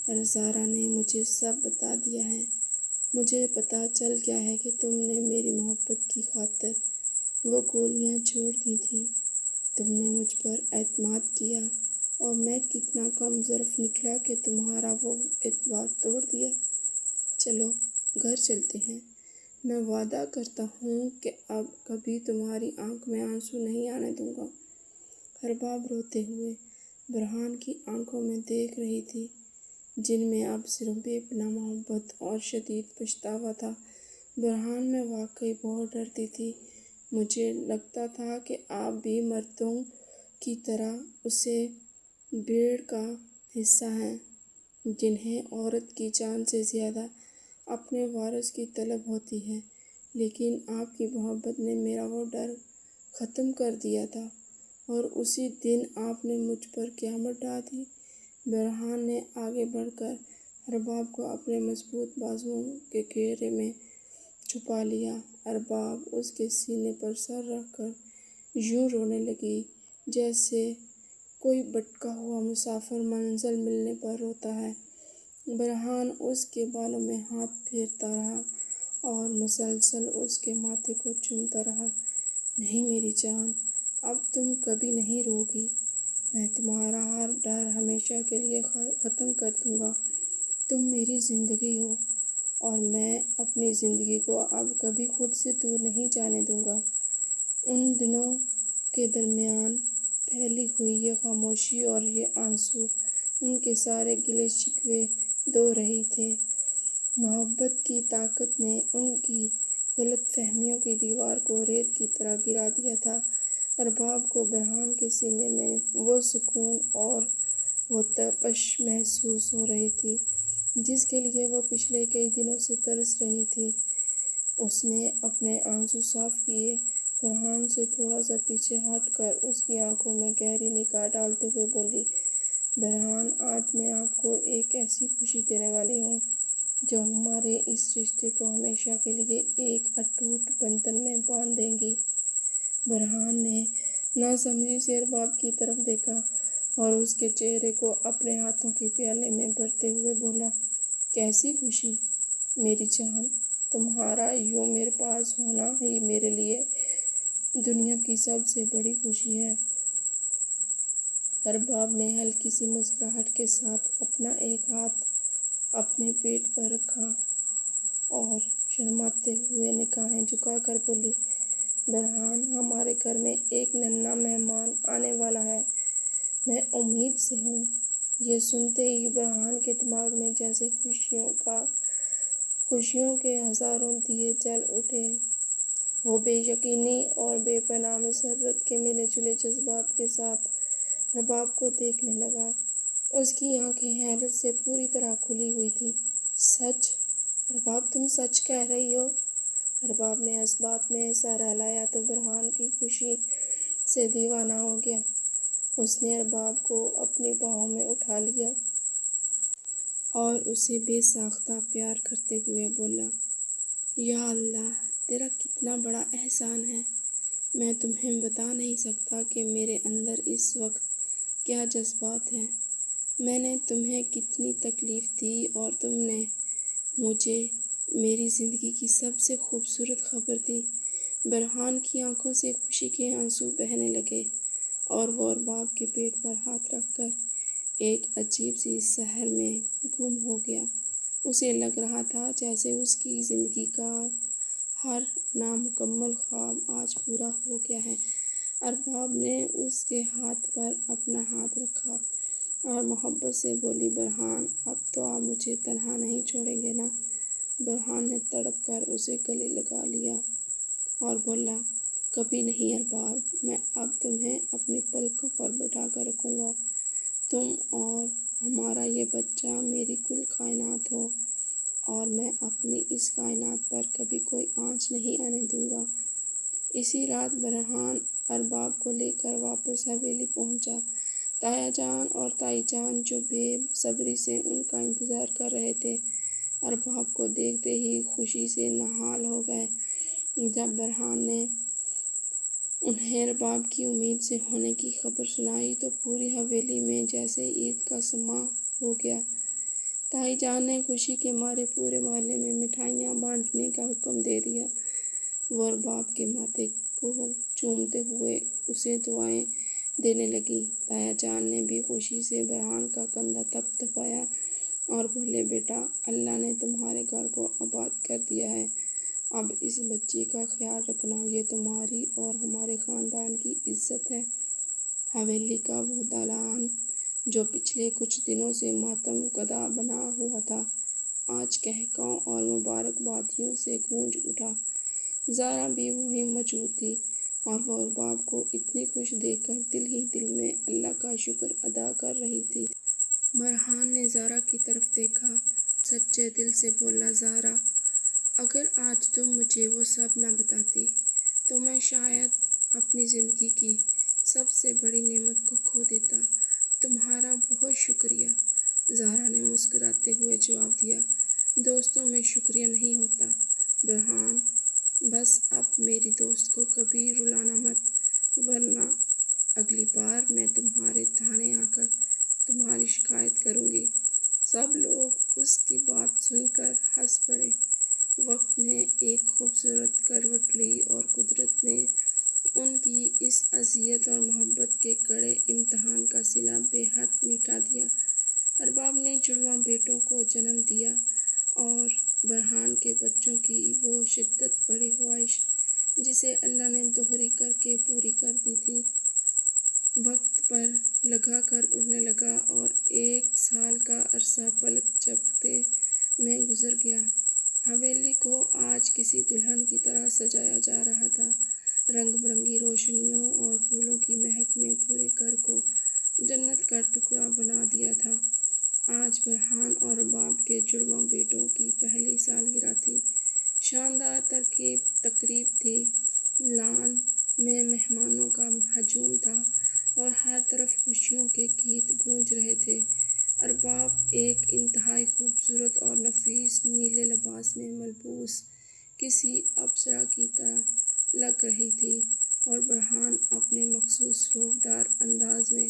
ہرزارہ نے مجھے سب بتا دیا ہے۔ مجھے پتہ چل گیا ہے کہ تم نے میری محبت کی خاطر وہ گولیاں چھوڑ دی تھیں۔ تم نے مجھ پر اعتماد کیا اور میں کتنا کم ظرف نکلا کہ تمہارا وہ اعتبار توڑ دیا۔ چلو گھر چلتے ہیں، میں وعدہ کرتا ہوں کہ اب کبھی تمہاری آنکھ میں آنسو نہیں آنے دوں گا۔ ارباب روتے ہوئے برہان کی آنکھوں میں دیکھ رہی تھی، جن میں اب صرف بے پناہ محبت اور شدید پچھتاوا تھا۔ برہان میں واقعی بہت ڈرتی تھی۔ مجھے لگتا تھا کہ آپ بھی مردوں کی طرح اسے بھیڑ کا حصہ ہیں، جنہیں عورت کی جان سے زیادہ اپنے وارث کی طلب ہوتی ہے، لیکن آپ کی محبت نے میرا وہ ڈر ختم کر دیا تھا اور اسی دن آپ نے مجھ پر قیامت ڈھا دی۔ برہان نے آگے بڑھ کر ارباب کو اپنے مضبوط بازوؤں کے گھیرے میں چھپا لیا۔ ارباب اس کے سینے پر سر رکھ کر یوں رونے لگی جیسے کوئی بھٹکا ہوا مسافر منزل ملنے پر روتا ہے۔ برہان اس کے بالوں میں ہاتھ پھیرتا رہا اور مسلسل اس کے ماتھے کو چومتا رہا۔ نہیں میری جان، اب تم کبھی نہیں روگی، میں تمہارا ہر ڈر ہمیشہ کے لیے ختم کر دوں گا۔ تم میری زندگی ہو اور میں اپنی زندگی کو اب کبھی خود سے دور نہیں جانے دوں گا۔ ان دونوں کے درمیان پھیلی ہوئی یہ خاموشی اور یہ آنسو ان کے سارے گلے شکوے دھو رہے تھے۔ محبت کی طاقت نے ان کی غلط فہمیوں کی دیوار کو ریت کی طرح گرا دیا تھا۔ ارباب کو برہان کے سینے میں وہ سکون اور وہ تپش محسوس ہو رہی تھی جس کے لیے وہ پچھلے کئی دنوں سے ترس رہی تھی۔ اس نے اپنے آنسو صاف کیے، برہان سے تھوڑا سا پیچھے ہٹ کر اس کی آنکھوں میں گہری نگاہ ڈالتے ہوئے بولی، برہان، آج میں آپ کو ایک ایسی خوشی دینے والی ہوں جو ہمارے اس رشتے کو ہمیشہ کے لیے ایک اٹوٹ بندھن میں باندھ دے گی۔ برہان نے ناسمجھی سے ارباب کی طرف دیکھا اور اس کے چہرے کو اپنے ہاتھوں کے پیالے میں بھرتے ہوئے بولا، کیسی خوشی میری جان؟ تمہارا یوں میرے پاس ہونا ہی میرے لیے دنیا کی سب سے بڑی خوشی ہے۔ ارباب نے ہلکی سی مسکراہٹ کے ساتھ اپنا ایک ہاتھ اپنے پیٹ پر رکھا اور شرماتے ہوئے نگاہیں جھکا کر بولی، برہان، ہمارے گھر میں ایک ننھا مہمان آنے والا ہے، میں امید سے ہوں۔ یہ سنتے ہی برہان کے دماغ میں جیسے خوشیوں کے ہزاروں دیے جل اٹھے۔ وہ بے یقینی اور بے پناہ مسرت کے ملے جلے جذبات کے ساتھ ارباب کو دیکھنے لگا۔ اس کی آنکھیں حیرت سے پوری طرح کھلی ہوئی تھیں۔ سچ؟ ارباب، تم سچ کہہ رہی ہو؟ ارباب نے اس بات میں سر ہلایا تو برہان کی خوشی سے دیوانہ ہو گیا۔ اس نے ارباب کو اپنی باہوں میں اٹھا لیا اور اسے بے ساختہ پیار کرتے ہوئے بولا، یا اللہ، تیرا کتنا بڑا احسان ہے۔ میں تمہیں بتا نہیں سکتا کہ میرے اندر اس وقت کیا جذبات ہیں۔ میں نے تمہیں کتنی تکلیف دی اور تم نے مجھے میری زندگی کی سب سے خوبصورت خبر دی۔ برہان کی آنکھوں سے خوشی کے آنسو بہنے لگے اور وہ ارباب کے پیٹ پر ہاتھ رکھ کر ایک عجیب سی سحر میں گم ہو گیا۔ اسے لگ رہا تھا جیسے اس کی زندگی کا ہر نامکمل خواب آج پورا ہو گیا ہے۔ ارباب نے اس کے ہاتھ پر اپنا ہاتھ رکھا اور محبت سے بولی، برہان، اب تو آپ مجھے تنہا نہیں چھوڑیں گے نا؟ برہان نے تڑپ کر اسے گلے لگا لیا اور بولا، کبھی نہیں ارباب، میں اب تمہیں اپنی پلکوں پر بٹھا کر رکھوں گا۔ تم اور ہمارا یہ بچہ میری کل کائنات ہو اور میں اپنی اس کائنات پر کبھی کوئی آنچ نہیں آنے دوں گا۔ اسی رات برہان ارباب کو لے کر واپس حویلی پہنچا۔ تایا جان اور تائی جان جو بے صبری سے ان کا انتظار کر رہے تھے، ارباب کو دیکھتے ہی خوشی سے نہال ہو گئے۔ جب برہان نے انہیں ارباب کی امید سے ہونے کی خبر سنائی تو پوری حویلی میں جیسے عید کا سماں ہو گیا۔ تائی جان نے خوشی کے مارے پورے محلے میں مٹھائیاں بانٹنے کا حکم دے دیا۔ وہ ارباب کے ماتھے کو چومتے ہوئے اسے دعائیں دینے لگیں۔ تایا جان نے بھی خوشی سے برہان کا کندھا تھپ تھپایا اور بولے، بیٹا، اللہ نے تمہارے گھر کو آباد کر دیا ہے، اب اس بچے کا خیال رکھنا، یہ تمہاری اور ہمارے خاندان کی عزت ہے۔ حویلی کا وہ دالان جو پچھلے کچھ دنوں سے ماتم کدہ بنا ہوا تھا، آج قہقہوں اور مبارکبادیوں سے گونج اٹھا۔ زارا بھی وہیں موجود تھی اور وہ ارباب کو اتنی خوش دیکھ کر دل ہی دل میں اللہ کا شکر ادا کر رہی تھی۔ برہان نے زارا کی طرف دیکھا اور سچے دل سے بولا، زارا، اگر آج تم مجھے وہ سب نہ بتاتی تو میں شاید اپنی زندگی کی سب سے بڑی نعمت کو کھو دیتا۔ تمہارا بہت شکریہ۔ زارا نے مسکراتے ہوئے جواب دیا، دوستوں میں شکریہ نہیں ہوتا برہان، بس اب میری دوست کو کبھی رلانا مت، ورنہ اگلی بار میں تمہارے تھانے آ کر تمہاری شکایت کروں گی۔ سب لوگ اس کی بات سن کر ہنس پڑے۔ وقت نے ایک خوبصورت کروٹ لی اور قدرت نے ان کی اس اذیت ارباب نے جڑواں بیٹوں کو جنم دیا اور برہان کے بچوں کی وہ شدت بڑی خواہش جسے اللہ نے دوہری کر کے پوری کر دی تھی وقت پر لگا کر اڑنے لگا اور 1 سال کا عرصہ پلک جھپکتے میں گزر گیا۔ حویلی کو آج کسی دلہن کی طرح سجایا جا رہا تھا۔ رنگ برنگی روشنیوں اور پھولوں کی مہک میں پورے گھر کو جنت کا ٹکڑا بنا دیا تھا۔ آج برہان اور ارباب کے جڑواں بیٹوں کی پہلی سالگرہ تھی۔ شاندار تقریب تھی۔ لان میں مہمانوں کا ہجوم تھا اور ہر طرف خوشیوں کے گیت گونج رہے تھے۔ ارباب ایک انتہائی خوبصورت اور نفیس نیلے لباس میں ملبوس کسی اپسرا کی طرح لگ رہی تھی اور برہان اپنے مخصوص روبدار انداز میں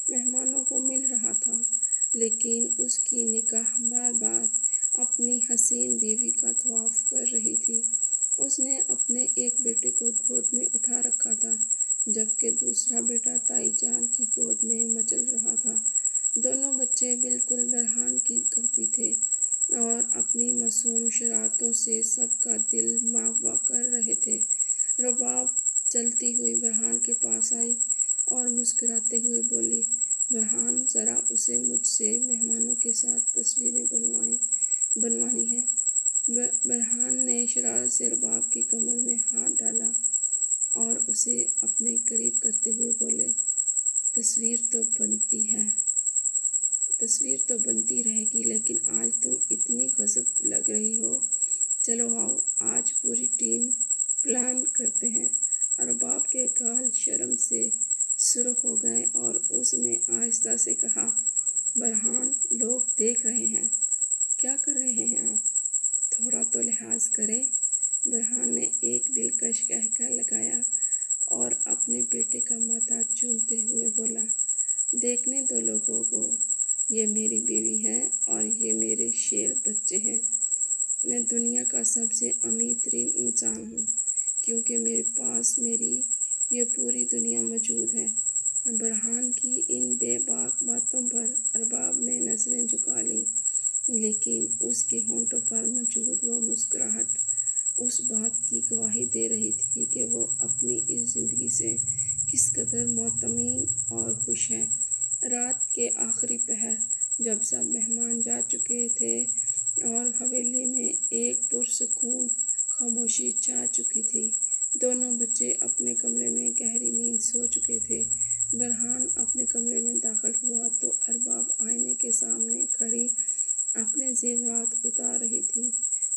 مہمانوں کو مل رہا تھا، لیکن اس کی نگاہ بار بار اپنی حسین بیوی کا طواف کر رہی تھی۔ اس نے اپنے ایک بیٹے کو گود میں اٹھا رکھا تھا جبکہ دوسرا بیٹا تائی جان کی گود میں مچل رہا تھا۔ دونوں بچے بالکل برہان کی کاپی تھے اور اپنی معصوم شرارتوں سے سب کا دل مغوا کر رہے تھے۔ رباب چلتی ہوئی برہان کے پاس آئی اور مسکراتے ہوئے بولی، برہان، ذرا اسے مجھ سے مہمانوں کے ساتھ تصویریں بنوانی ہیں۔ برہان نے شرارت سے رباب کی کمر میں ہاتھ ڈالا اور اسے اپنے قریب کرتے ہوئے بولے، تصویر تو بنتی رہے گی، لیکن آج تم اتنی غضب لگ رہی ہو۔ چلو آؤ، آج پوری ٹیم پلان کرتے ہیں۔ ارباب کے گال شرم سے سرخ ہو گئے اور اس نے آہستہ سے کہا، برہان، لوگ دیکھ رہے ہیں۔ کیا کر رہے ہیں آپ؟ تھوڑا تو لحاظ کریں۔ برہان نے ایک دلکش قہقہ لگایا اور اپنے بیٹے کا ماتھا چومتے ہوئے بولا، دیکھنے دو لوگوں کو، یہ میری بیوی ہے اور یہ میرے شیر بچے ہیں۔ میں دنیا کا سب سے امیر ترین انسان ہوں کیونکہ میرے پاس میری یہ پوری دنیا موجود ہے۔ برہان کی ان بے باک باتوں پر ارباب نے نظریں جھکا لیں، لیکن اس کے ہونٹوں پر موجود وہ مسکراہٹ اس بات کی گواہی دے رہی تھی کہ وہ اپنی اس زندگی سے کس قدر مطمئن اور خوش ہے۔ رات کے آخری پہر جب سب مہمان جا چکے تھے اور حویلی میں ایک پرسکون خاموشی چھا چکی تھی، دونوں بچے اپنے کمرے میں گہری نیند سو چکے تھے۔ برہان اپنے کمرے میں داخل ہوا تو ارباب آئینے کے سامنے کھڑی اپنے زیورات اتار رہی تھی۔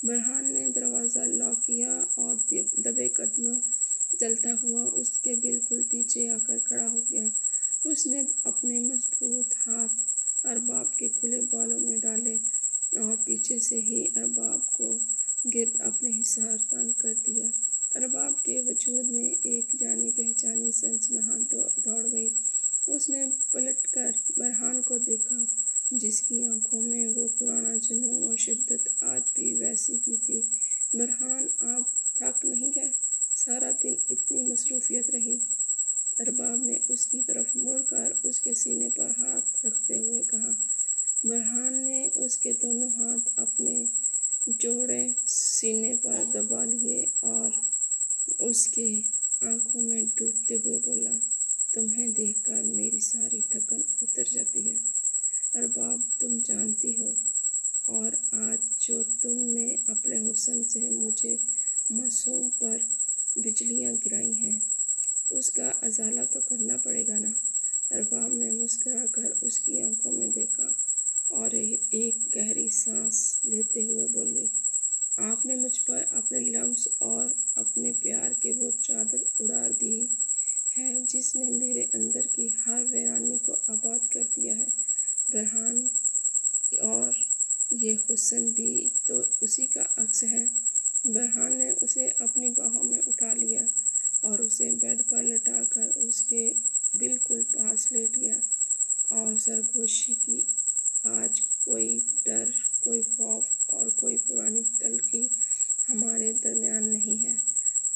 برہان نے دروازہ لاک کیا اور دبے قدموں چلتا ہوا اس کے بالکل پیچھے آ کر کھڑا ہو گیا۔ اس نے اپنے مضبوط ہاتھ ارباب کے کھلے بالوں میں ڈالے اور پیچھے سے ہی ارباب کو گرد اپنے حصار تنگ کر دیا۔ ارباب کے وجود میں ایک جانی پہچانی سنسناہٹ دوڑ گئی۔ اس نے پلٹ کر برہان کو دیکھا جس کی آنکھوں میں وہ پرانا جنون اور شدت آج بھی ویسی ہی تھی۔ برہان، آپ تھک نہیں گئے؟ سارا دن اتنی مصروفیت رہی۔ ارباب نے اس کی طرف مڑ کر اس کے سینے پر ہاتھ رکھتے ہوئے کہا۔ برہان نے اس کے دونوں ہاتھ اپنے چوڑے سینے پر دبا لیے اور اس کے آنکھوں میں ڈوبتے ہوئے بولا، تمہیں دیکھ کر میری ساری تھکن اتر جاتی ہے۔ ارباب، تم جانتی ہو، اور آج جو تم نے اپنے حسن سے مجھے معصوم پر بجلیاں گرائی ہیں، اس کا ازالہ تو کرنا پڑے گا نا؟ ارباب نے مسکرا کر اس کی آنکھوں میں دیکھا اور ایک گہری سانس لیتے ہوئے بولے، آپ نے مجھ پر اپنے لمس اور اپنے پیار کے وہ چادر اڑا دی ہے جس نے میرے اندر کی ہر ویرانی کو آباد کر دیا ہے۔ برہان، اور یہ حسن بھی تو اسی کا عکس ہے۔ برہان نے اسے اپنی باہوں میں اٹھا لیا اور اسے بیڈ پر لٹا کر اس کے بالکل پاس لیٹ گیا اور سرگوشی کی، آج کوئی ڈر، کوئی خوف اور کوئی پرانی تلخی ہمارے درمیان نہیں ہے۔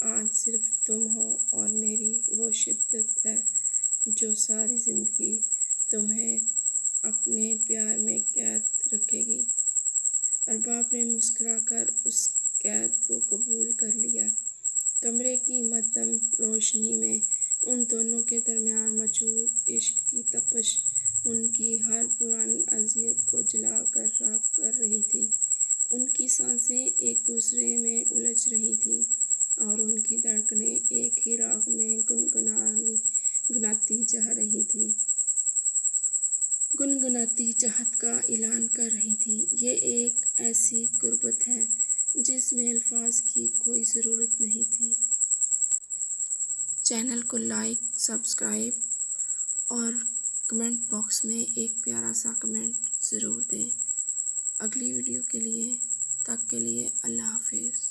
آج صرف تم ہو اور میری وہ شدت ہے جو ساری زندگی تمہیں اپنے پیار میں کر اس قید کو قبول کر لیا۔ کمرے کی مدھم روشنی میں ان دونوں کے درمیان موجود عشق کی تپش ان کی ہر پرانی اذیت کو جلا کر راکھ کر رہی تھی۔ ان کی سانسیں ایک دوسرے میں الجھ رہی تھیں اور ان کی دھڑکنیں ایک ہی راگ میں گنگناتی جا رہی تھیں، گنگناتی چاہت کا اعلان کر رہی تھیں۔ یہ ایک ایسی قربت ہے جس میں الفاظ کی کوئی ضرورت نہیں تھی۔ چینل کو لائک، سبسکرائب اور کمنٹ باکس میں ایک پیارا سا کمنٹ ضرور دیں۔ اگلی ویڈیو کے لیے تک کے لیے اللہ حافظ۔